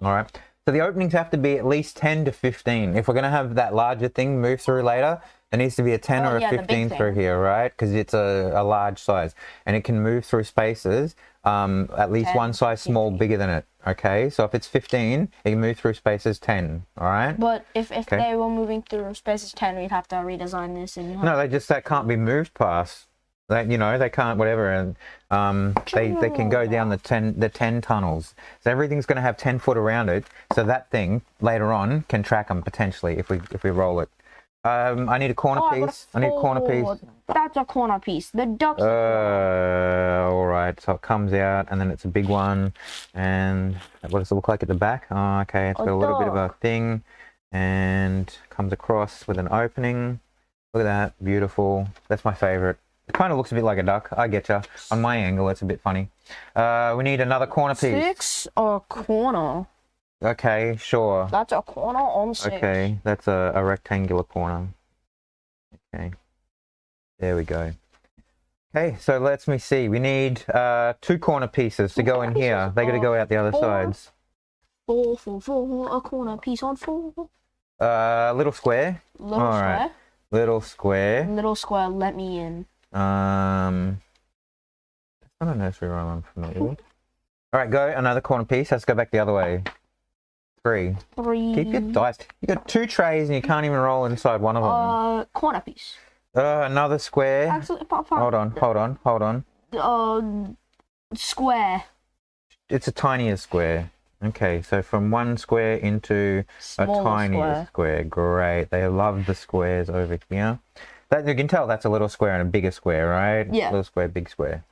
All right. So the openings have to be at least 10 to 15. If we're going to have that larger thing move through later, It needs to be a 10 or a yeah, the big 15 through thing. here, right? Because it's a large size. And it can move through spaces at least 10, one size small 15. bigger than it, okay? So if it's 15, it can move through spaces 10, all right? But if Okay. they were moving through spaces 10, we'd have to redesign this and No, that can't be moved past. They can't whatever, and they can go down the 10 tunnels. So everything's going to have 10 foot around it. So that thing later on can track them potentially if we roll it. I need a corner piece. I need a corner piece. That's a corner piece. The duck. All right. So it comes out, and then it's a big one. And what does it look like at the back? Oh, okay. It's got a little bit of a thing, and comes across with an opening. Look at that. Beautiful. That's my favorite. It kind of looks a bit like a duck. I get ya. On my angle, it's a bit funny. We need another corner piece. 6 or corner? Okay, sure. That's a corner on 6. Okay, that's a rectangular corner. Okay, there we go. Okay, so let me see. We need 2 corner pieces to go in here. They got to go out the other sides. 4, 4, 4. A corner piece on 4. Little square. Little All square. right. Little square. Little square. Let me in. That's not a nursery rhyme I'm familiar with. All right, go another corner piece. Let's go back the other way. 3. 3. Keep your dice. You got 2 trays and you can't even roll inside one of them. Corner piece. Another square. Actually, Hold on. Square. It's a tinier square. Okay, so from 1 square into Smaller a tinier square. Great. They love the squares over here. That you can tell that's a little square and a bigger square, right? Yeah. Little square, big square.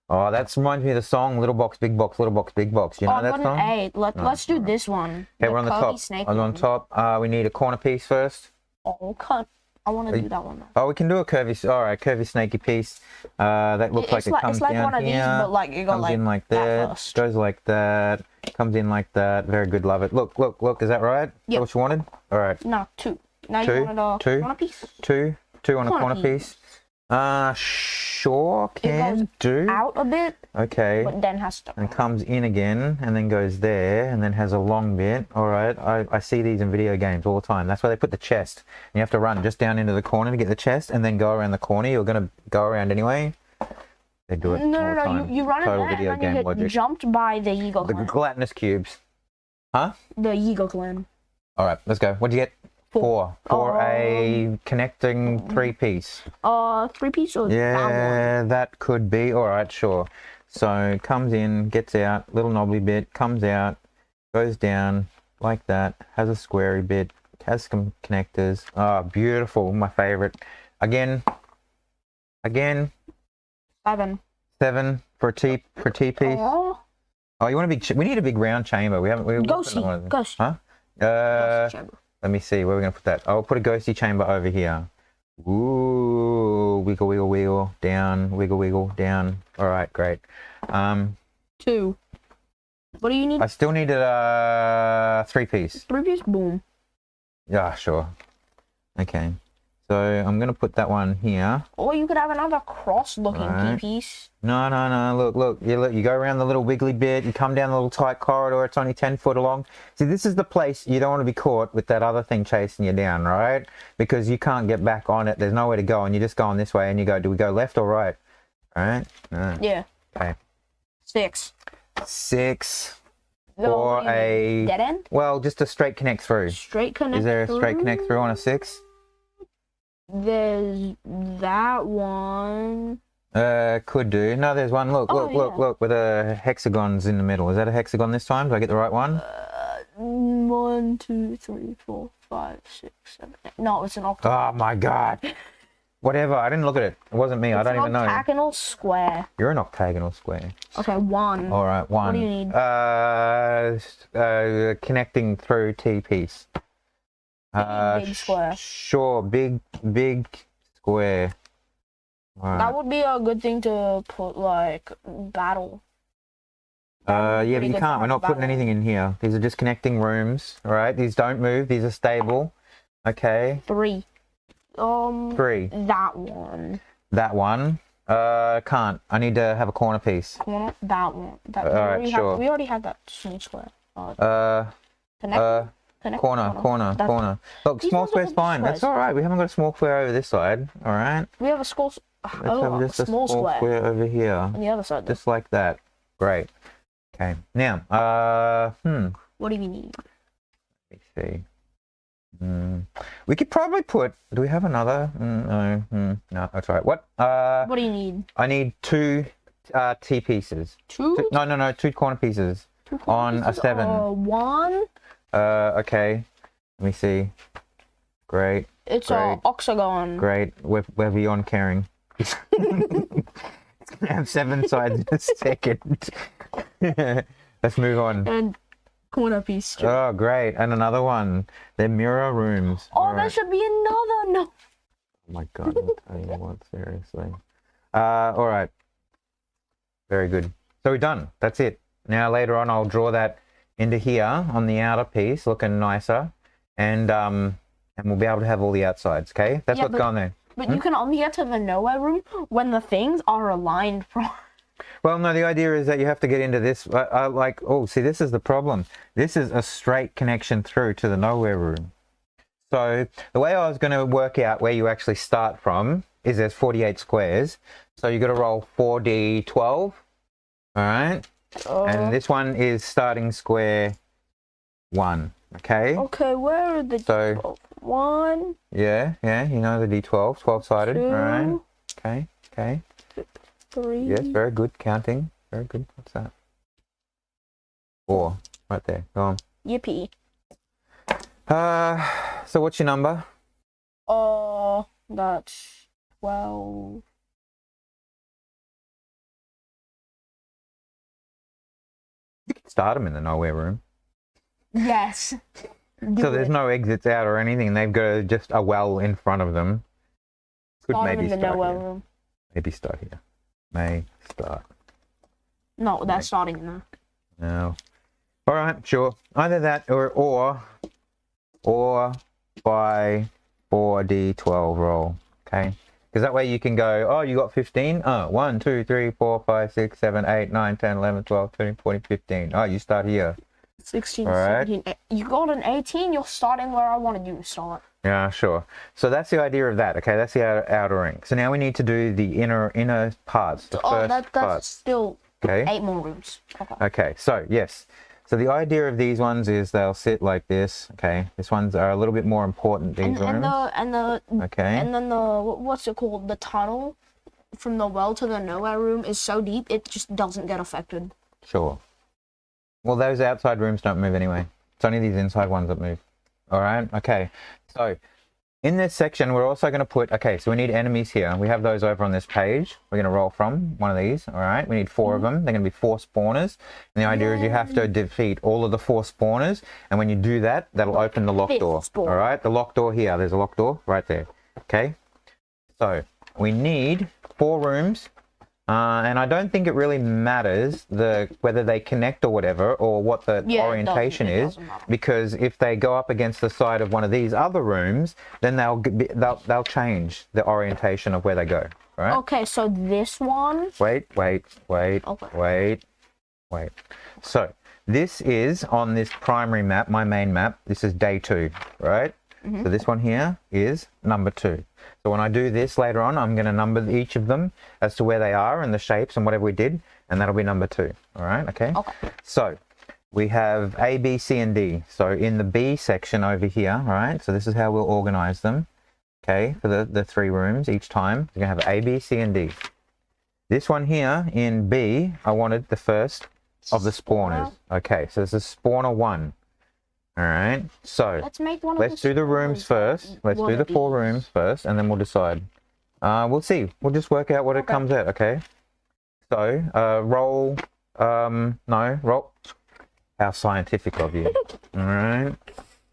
Oh, that reminds me of the song "Little Box, Big Box, Little Box, Big Box." You know that song? 8. Let's do this one. Okay, we're on the top. I'm on top. We need a corner piece first. Oh, cut. I want to do that one though. Oh, we can do a curvy. All right, curvy snaky piece. That looks like it comes it's like down one of here. these, but like you go Comes like in like that that. first. Goes like that. Comes in like that. Very good. Love it. Look. Is that right? Is that Yep. what you wanted? All right. No, 2. Now Two, you wanted a two. corner piece. 2 on a corner piece. Sure, can do. Out a bit, Okay. but then has to. And comes in again, and then goes there, and then has a long bit. All right, I see these in video games all the time. That's why they put the chest. And you have to run just down into the corner to get the chest, and then go around the corner. You're gonna go around anyway. They do it all the time. You run Total in there video and then game you get logic. jumped by the eagle The clan. gelatinous cubes. Huh? The eagle clan. All right, let's go. What'd you get? 4 for a connecting 3-piece. 3-piece or that Yeah, that could be. All right, sure. So comes in, gets out, little knobbly bit, comes out, goes down like that, has a squarey bit, has some connectors. Oh, beautiful, my favorite. Again, 7. 7 for a T piece. Oh, You want a big? We need a big round chamber. We haven't. ghosty. Ghost. Huh? Ghost chamber. Let me see where we're gonna put that. I'll put a ghosty chamber over here. Ooh, wiggle, wiggle, wiggle, down, wiggle, wiggle, down. All right, great. 2. What do you need? I still needed a 3-piece. 3-piece. Boom. Yeah, sure. Okay. So I'm gonna put that one here. Or you could have another cross-looking Right. piece. No. Look. You go around the little wiggly bit. You come down the little tight corridor. It's only 10 foot long. See, this is the place you don't want to be caught with that other thing chasing you down, right? Because you can't get back on it. There's nowhere to go, and you're just going this way. And you go, do we go left or right? All right. Yeah. Okay. 6. 6 So, for what do you need? a dead end. well, just a straight connect through. Straight connect. Is there a straight connect through on a 6? There's that one. Could do. No, there's one. Look, with a hexagons in the middle. Is that a hexagon this time? Do I get the right one? 1, 2, 3, 4, 5, 6, 7, 8. No, it's an octagon. Oh my god. Whatever. I didn't look at it. It wasn't me. I don't even know. Octagonal square. You're an octagonal square. Okay, 1. All right, 1. What do you need? Connecting through T piece. Big square. Sure, big square. All right. That would be a good thing to put like battle. Yeah, but pretty you good can't. We're not putting battle. anything in here. These are just connecting rooms. All right, these don't move. These are stable. Okay. 3. 3. That one. That one. Can't. I need to have a corner piece. Corner. That one. That, All right, sure. We already had that small square. Uh, Connect. Connect Corner. That- Look, These small ones are square's the fine. That's squares. all right. We haven't got a small square over this side. All right. We have a skull. Let's have just a small square over here, on the other side. just like that. Great. Okay. Now, What do you need? let me see. We could probably put. Do we have another? No. No, that's all right. What? What do you need? I need two T pieces. Two? No, two corner pieces. Two corner on a pieces? 7. One. Okay. Let me see. Great. It's Great. a octagon. Great. We're beyond caring. It's gonna have 7 sides in a second. Let's move on. And corner piece. Too. Oh, great. And another one. They're mirror rooms. Oh, All there right. should be another. No. Oh my god, I'll tell you what, seriously. All right. Very good. So we're done. That's it. Now later on I'll draw that into here on the outer piece, looking nicer. And we'll be able to have all the outsides, okay? That's Yeah, what's going there. But you can only get to the nowhere room when the things are aligned from. Well, no, the idea is that you have to get into this. See, this is the problem. This is a straight connection through to the nowhere room. So the way I was going to work out where you actually start from is there's 48 squares. So you got to roll 4d12. All right. And this one is starting square 1. Okay. Okay, where are the So 1? Yeah, you know the d12, 12-sided. All right. Okay. 3. Yes, very good. Counting. Very good. What's that? 4. Right there. Go on. Yippee. So what's your number? That's 12. You can start them in the nowhere room. Yes. So there's no exits out or anything. They've got just a well in front of them. Could Start maybe in the start nowhere here. room. Maybe start here. May start. No, that's starting in there. No. All right, sure. Either that or by 4d12 roll. Okay. Because that way you can go, oh, you got 15? Oh, 1, 2, 3, 4, 5, 6, 7, 8, 9, 10, 11, 12, 13, 14, 15. Oh, you start here. 16, All right. 17. You got an 18, you're starting where I wanted you to start. Yeah, sure. So that's the idea of that. Okay, that's the outer ring. So now we need to do the inner parts. The first that's parts. still Okay. 8 more rooms. Okay. Okay, so yes. So the idea of these ones is they'll sit like this. Okay, these ones are a little bit more important. These rooms. Okay. And then what's it called? The tunnel from the well to the nowhere room is so deep it just doesn't get affected. Sure. Well, those outside rooms don't move anyway. It's only these inside ones that move. All right. Okay. So in this section, we're also going to put. Okay. So we need enemies here. We have those over on this page. We're going to roll from one of these. All right. We need 4 of them. They're going to be 4 spawners. And the idea is you have to defeat all of the 4 spawners. And when you do that, that'll open the lock door. Spawn. All right. The lock door here. There's a lock door right there. Okay. So we need 4 rooms. And I don't think it really matters whether they connect or whatever, or what the orientation is, because if they go up against the side of one of these other rooms, then they'll change the orientation of where they go. Right? Okay, so this one. Wait. Okay. Wait. So this is on this primary map, my main map. This is day 2, right? So this one here is number 2. So when I do this later on, I'm going to number each of them as to where they are and the shapes and whatever we did, and that'll be number 2. All right, okay? So we have A, B, C, and D. So in the B section over here, all right, so this is how we'll organize them, okay, for the 3 rooms each time. We're going to have A, B, C, and D. This one here in B, I wanted the first of the spawners. Okay, so this is spawner 1. All right, so let's do the rooms first. Let's do the 4 rooms first, and then we'll decide. We'll see. We'll just work out what it comes out. Okay. So roll. Roll. How scientific of you. All right.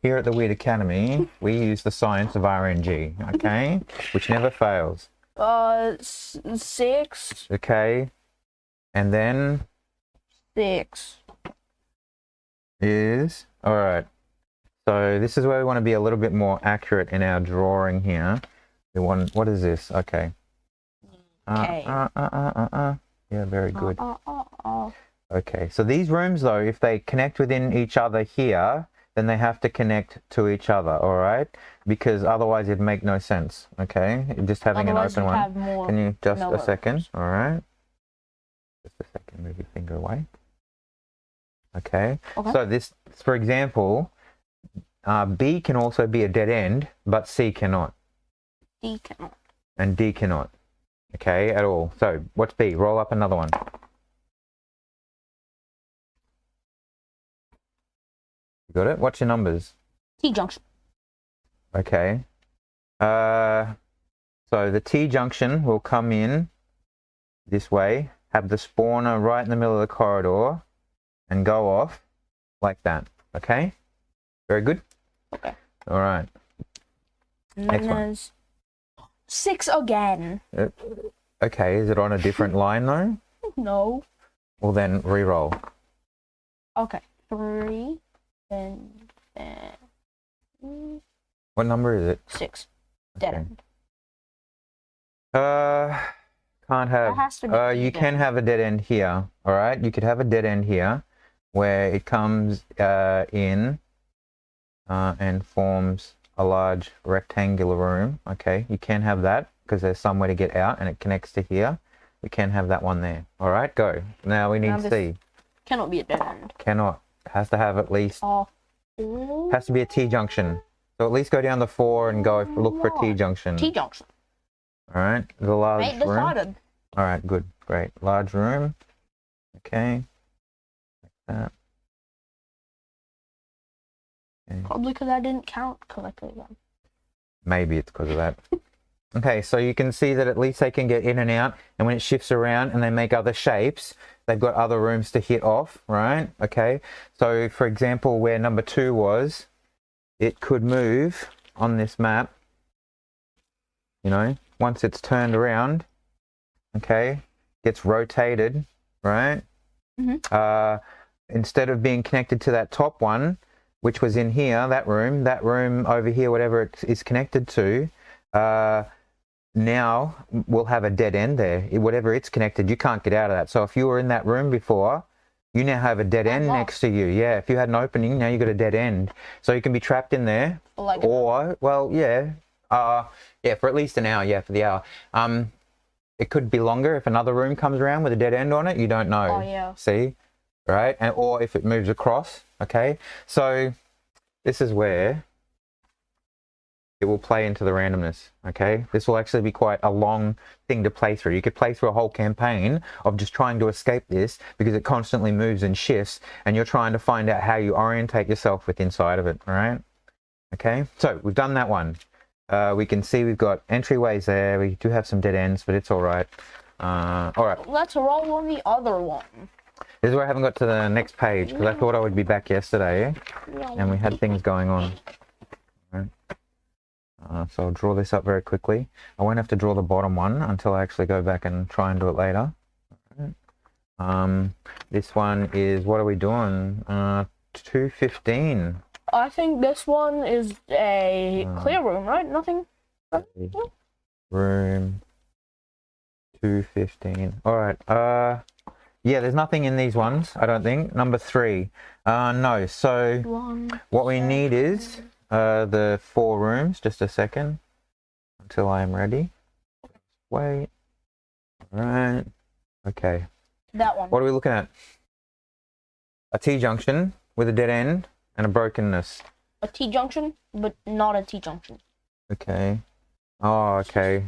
Here at the Weird Academy, we use the science of RNG. Okay, which never fails. 6. Okay, and then 6 is all right. So this is where we want to be a little bit more accurate in our drawing here. We want, what is this? Okay. Yeah, very good. Okay, so these rooms though, if they connect within each other here, then they have to connect to each other, all right? Because otherwise it'd make no sense, okay? Just having Otherwise an you'd open have one. more Can you just a nowhere second, rooms. all right? Just a second, move your finger away. Okay, Okay. so this, for example, B can also be a dead end, but C cannot, D cannot. and D cannot, okay, at all. So what's B? Roll up another one. You got it? What's your numbers? T junction. Okay. So the T junction will come in this way, have the spawner right in the middle of the corridor, and go off like that. Okay? Very good? Okay. All right. And then Next one. there's 6 again. Okay, is it on a different line though? No. Well then, re-roll. Okay. 3. Then What number is it? 6. Dead Okay. end. Can't have. That has to be You dead can end. have a dead end here. All right, you could have a dead end here, where it comes in and forms a large rectangular room. Okay, you can have that because there's somewhere to get out, and it connects to here. We can have that one there. All right, go. Now we need Now C. this cannot be a dead end. Cannot. Has to have at least. Oh. Has to be a T junction. So at least go down the 4 and go look for a T junction. T junction. All right, the large Ain't room. decided. All right, good, great. Large room. Okay. Like that. Okay. Probably because I didn't count correctly then. Maybe it's because of that. Okay, so you can see that at least they can get in and out, and when it shifts around and they make other shapes, they've got other rooms to hit off, right? Okay, so for example, where number 2 was, it could move on this map, you know, once it's turned around, okay, gets rotated, right? Mm-hmm. Instead of being connected to that top one, which was in here, that room over here, whatever it is connected to, now we'll have a dead end there. Whatever it's connected, you can't get out of that. So if you were in that room before, you now have a dead end next to you. Yeah, if you had an opening, now you got a dead end. So you can be trapped in there, Like or, well, yeah, for at least an hour, yeah, for the hour. It could be longer if another room comes around with a dead end on it. You don't know. Oh, yeah. See? Right? And or if it moves across, okay? So this is where it will play into the randomness, okay? This will actually be quite a long thing to play through. You could play through a whole campaign of just trying to escape this because it constantly moves and shifts, and you're trying to find out how you orientate yourself with inside of it, all right? Okay, so we've done that one. We can see we've got entryways there. We do have some dead ends, but it's all right. All right. Let's roll on the other one. This is where I haven't got to the next page because I thought I would be back yesterday and we had things going on. All right. So I'll draw this up very quickly. I won't have to draw the bottom one until I actually go back and try and do it later. All right. This one is, what are we doing? 215. I think this one is a clear room, right? Nothing. Room 215. All right. Yeah, there's nothing in these ones, I don't think. Number 3. No. So what we need is the 4 rooms. Just a second until I am ready. Wait. All right. Okay. That one. What are we looking at? A T-junction with a dead end and a brokenness. A T-junction, but not a T-junction. Okay. Oh, okay.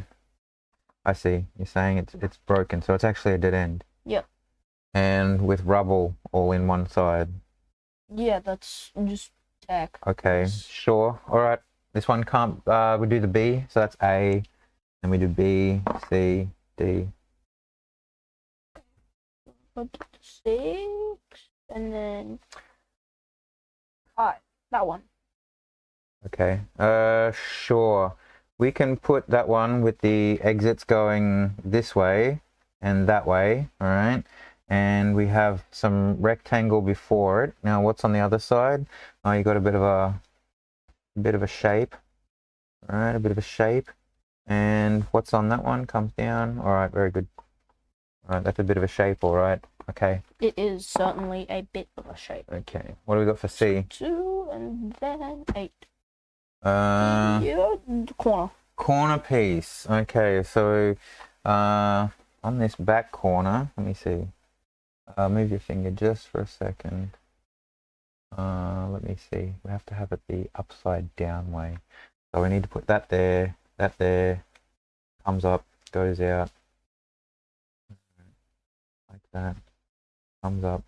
I see. You're saying it's broken, so it's actually a dead end. Yep. And with rubble all in one side. Yeah, that's just tech. Okay, sure. All right. This one can't. We do the B, so that's A, and we do B, C, D. Put 6, and then 5. That one. Okay. Sure. We can put that one with the exits going this way and that way. All right. And we have some rectangle before it. Now, what's on the other side? Oh, you got a bit of a shape. All right, a bit of a shape. And what's on that one comes down. All right, very good. All right, that's a bit of a shape. All right. Okay. It is certainly a bit of a shape. Okay. What do we got for C? 2 and then 8. Yeah, Corner. corner piece. Okay, so on this back corner, let me see. Move your finger just for a second. Let me see. We have to have it the upside down way. So we need to put that there, comes up, goes out. Like that. Comes up.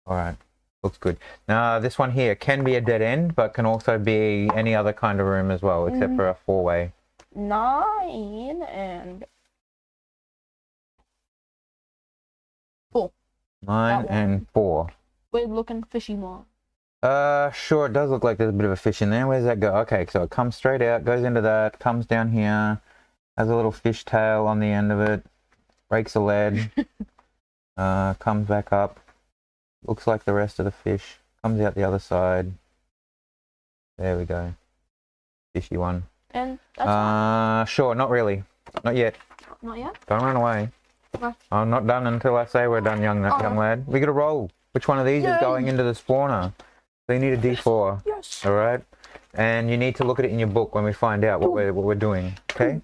Alright. Looks good. Now this one here can be a dead end, but can also be any other kind of room as well, except for a 4-way. 9 and 4. 9 and 4. Weird looking fishy one. Sure, it does look like there's a bit of a fish in there. Where's that go? Okay, so it comes straight out, goes into that, comes down here, has a little fish tail on the end of it, breaks a lead, comes back up, looks like the rest of the fish, comes out the other side. There we go. Fishy one. And that's sure, not really. Not yet. not yet. Don't run away. Okay. I'm not done until I say we're done, young lad. We got to roll. Which one of these is going into the spawner? So you need a D4. Yes. All right. And you need to look at it in your book when we find out what we're doing. Okay.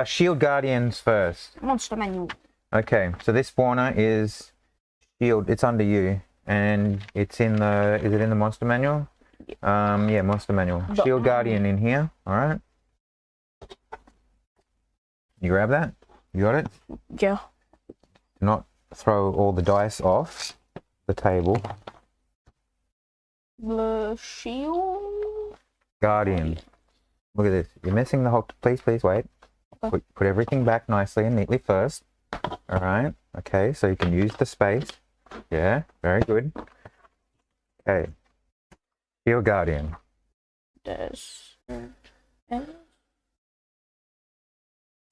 Shield Guardians first. Monster manual. Okay. So this spawner is shield. It's under you, and it's in the. Is it in the monster manual? Yeah, monster manual. Shield Guardian in here. All right. You grab that. You got it. Yeah. Do not throw all the dice off the table. The shield Guardian. Look at this. You're missing the whole. Please wait. Okay. Put everything back nicely and neatly first. All right. Okay. So you can use the space. Yeah. Very good. Okay. Shield Guardian. There's.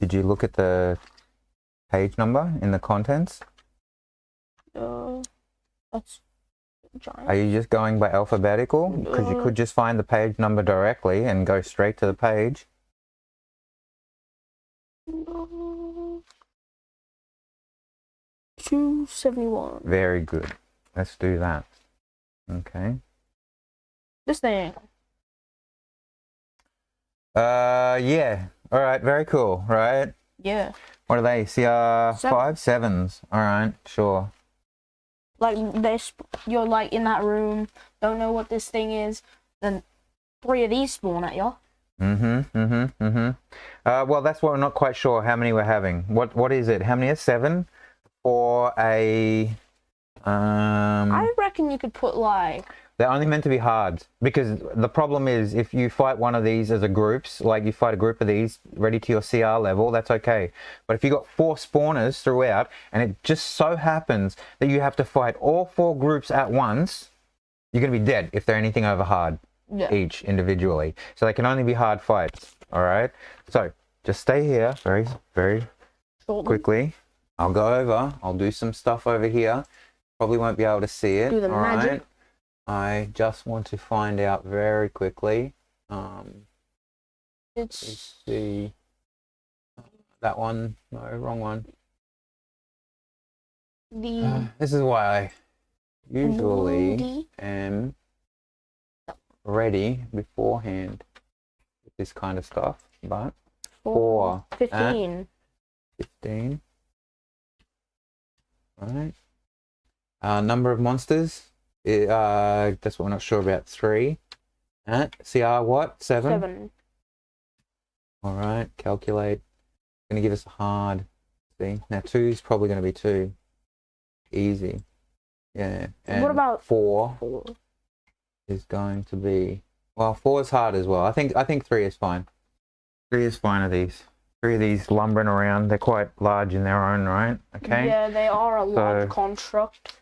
Did you look at the page number in the contents? That's giant. Are you just going by alphabetical? Because you could just find the page number directly and go straight to the page. 271. Very good. Let's do that. Okay. This thing. Yeah. All right. Very cool. Right. Yeah. What are they? CR 5 7. 7s. All right. Sure. Like you're like in that room, don't know what this thing is, then 3 of these spawn at you. Well, that's what we're not quite sure how many we're having. What is it? How many are 7? Or a I reckon you could put like. They're only meant to be hard, because the problem is if you fight one of these as a groups, like you fight a group of these ready to your CR level, that's okay. But if you got 4 spawners throughout and it just so happens that you have to fight all 4 groups at once, you're going to be dead if they're anything over hard each individually. So they can only be hard fights. All right. So just stay here very quickly. I'll go over. I'll do some stuff over here. Probably won't be able to see it. Do the magic. Right. I just want to find out very quickly. It's Let's see. That one. No, wrong one. This is why I usually am ready beforehand with this kind of stuff. But 4 15. 15. Right. Number of monsters. That's what we're not sure about. 3. At CR what? 7? 7. All right. Calculate. Going to give us a hard thing. Now 2 is probably going to be 2. Easy. Yeah. And what about 4 is going to be, well, 4 is hard as well. I think 3 is fine. 3 is fine of these. 3 of these lumbering around. They're quite large in their own right. Okay. Yeah, they are a large construct.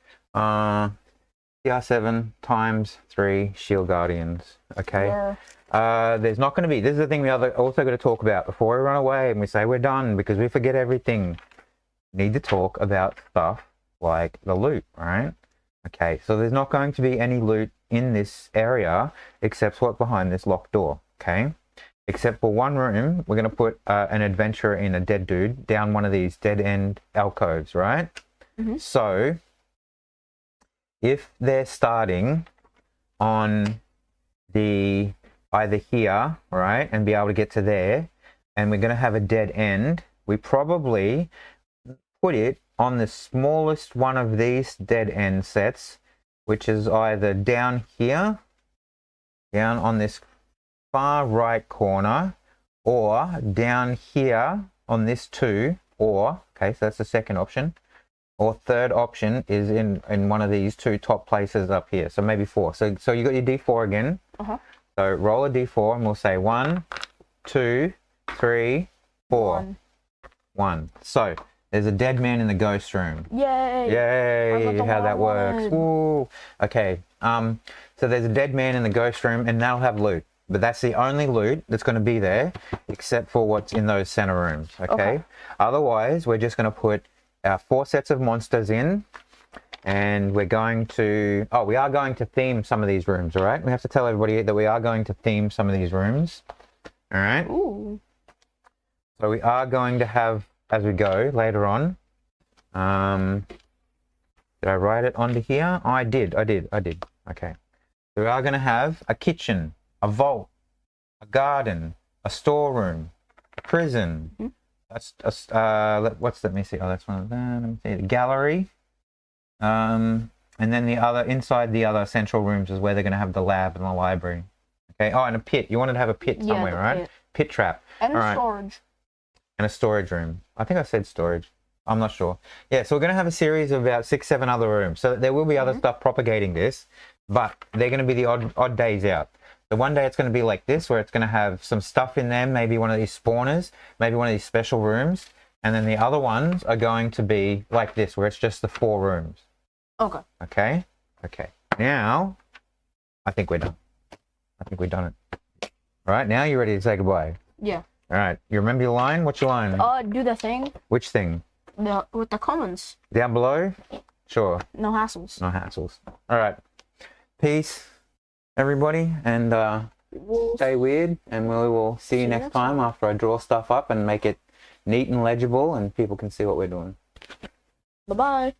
CR7 times 3 Shield Guardians. Okay. Yeah. There's not going to be. This is the thing we also got to talk about before we run away and we say we're done, because we forget everything. Need to talk about stuff like the loot, right? Okay. So there's not going to be any loot in this area except what's behind this locked door. Okay. except for one room, we're going to put an adventurer in a dead dude down one of these dead end alcoves, right? So if they're starting on the either here, right, and be able to get to there, and we're going to have a dead end, we probably put it on the smallest one of these dead end sets, which is either down here, down on this far right corner, or down here on this 2, or, okay, so that's the second option, or third option is in one of these 2 top places up here, so maybe 4. So you got your D4 again. So roll a D4 and we'll say 1, 2, 3, 4. 1. So there's a dead man in the ghost room. Yay! Yay! How that works. Ooh. Okay. So there's a dead man in the ghost room, and that'll have loot. But that's the only loot that's going to be there, except for what's in those center rooms. Okay. Otherwise, we're just going to put our 4 sets of monsters in, and we're going to. Oh, we are going to theme some of these rooms. All right. We have to tell everybody that we are going to theme some of these rooms. All right. Ooh. So we are going to have, as we go later on. Did I write it onto here? Oh, I did. Okay. So we are going to have a kitchen, a vault, a garden, a storeroom, a prison. That's what's that? Let me see. Oh, that's one of them. Let me see. The gallery. And then the other inside the other central rooms is where they're going to have the lab and the library. Okay. Oh, and a pit. You wanted to have a pit somewhere, right? Pit trap. And storage. And a storage room. I think I said storage. I'm not sure. Yeah, so we're going to have a series of about 6, 7 other rooms. So there will be other stuff propagating this, but they're going to be the odd days out. So one day it's going to be like this, where it's going to have some stuff in there, maybe one of these spawners, maybe one of these special rooms, and then the other ones are going to be like this, where it's just the 4 rooms. Okay. Okay? Okay. Now, I think we're done. I think we've done it. All right, now you're ready to say goodbye. Yeah. All right, you remember your line? What's your line? Do the thing. Which thing? With the comments. Down below? Sure. No hassles. No hassles. All right. Peace, everybody, and stay weird, and we will see you next time after I draw stuff up and make it neat and legible and people can see what we're doing. Bye-bye.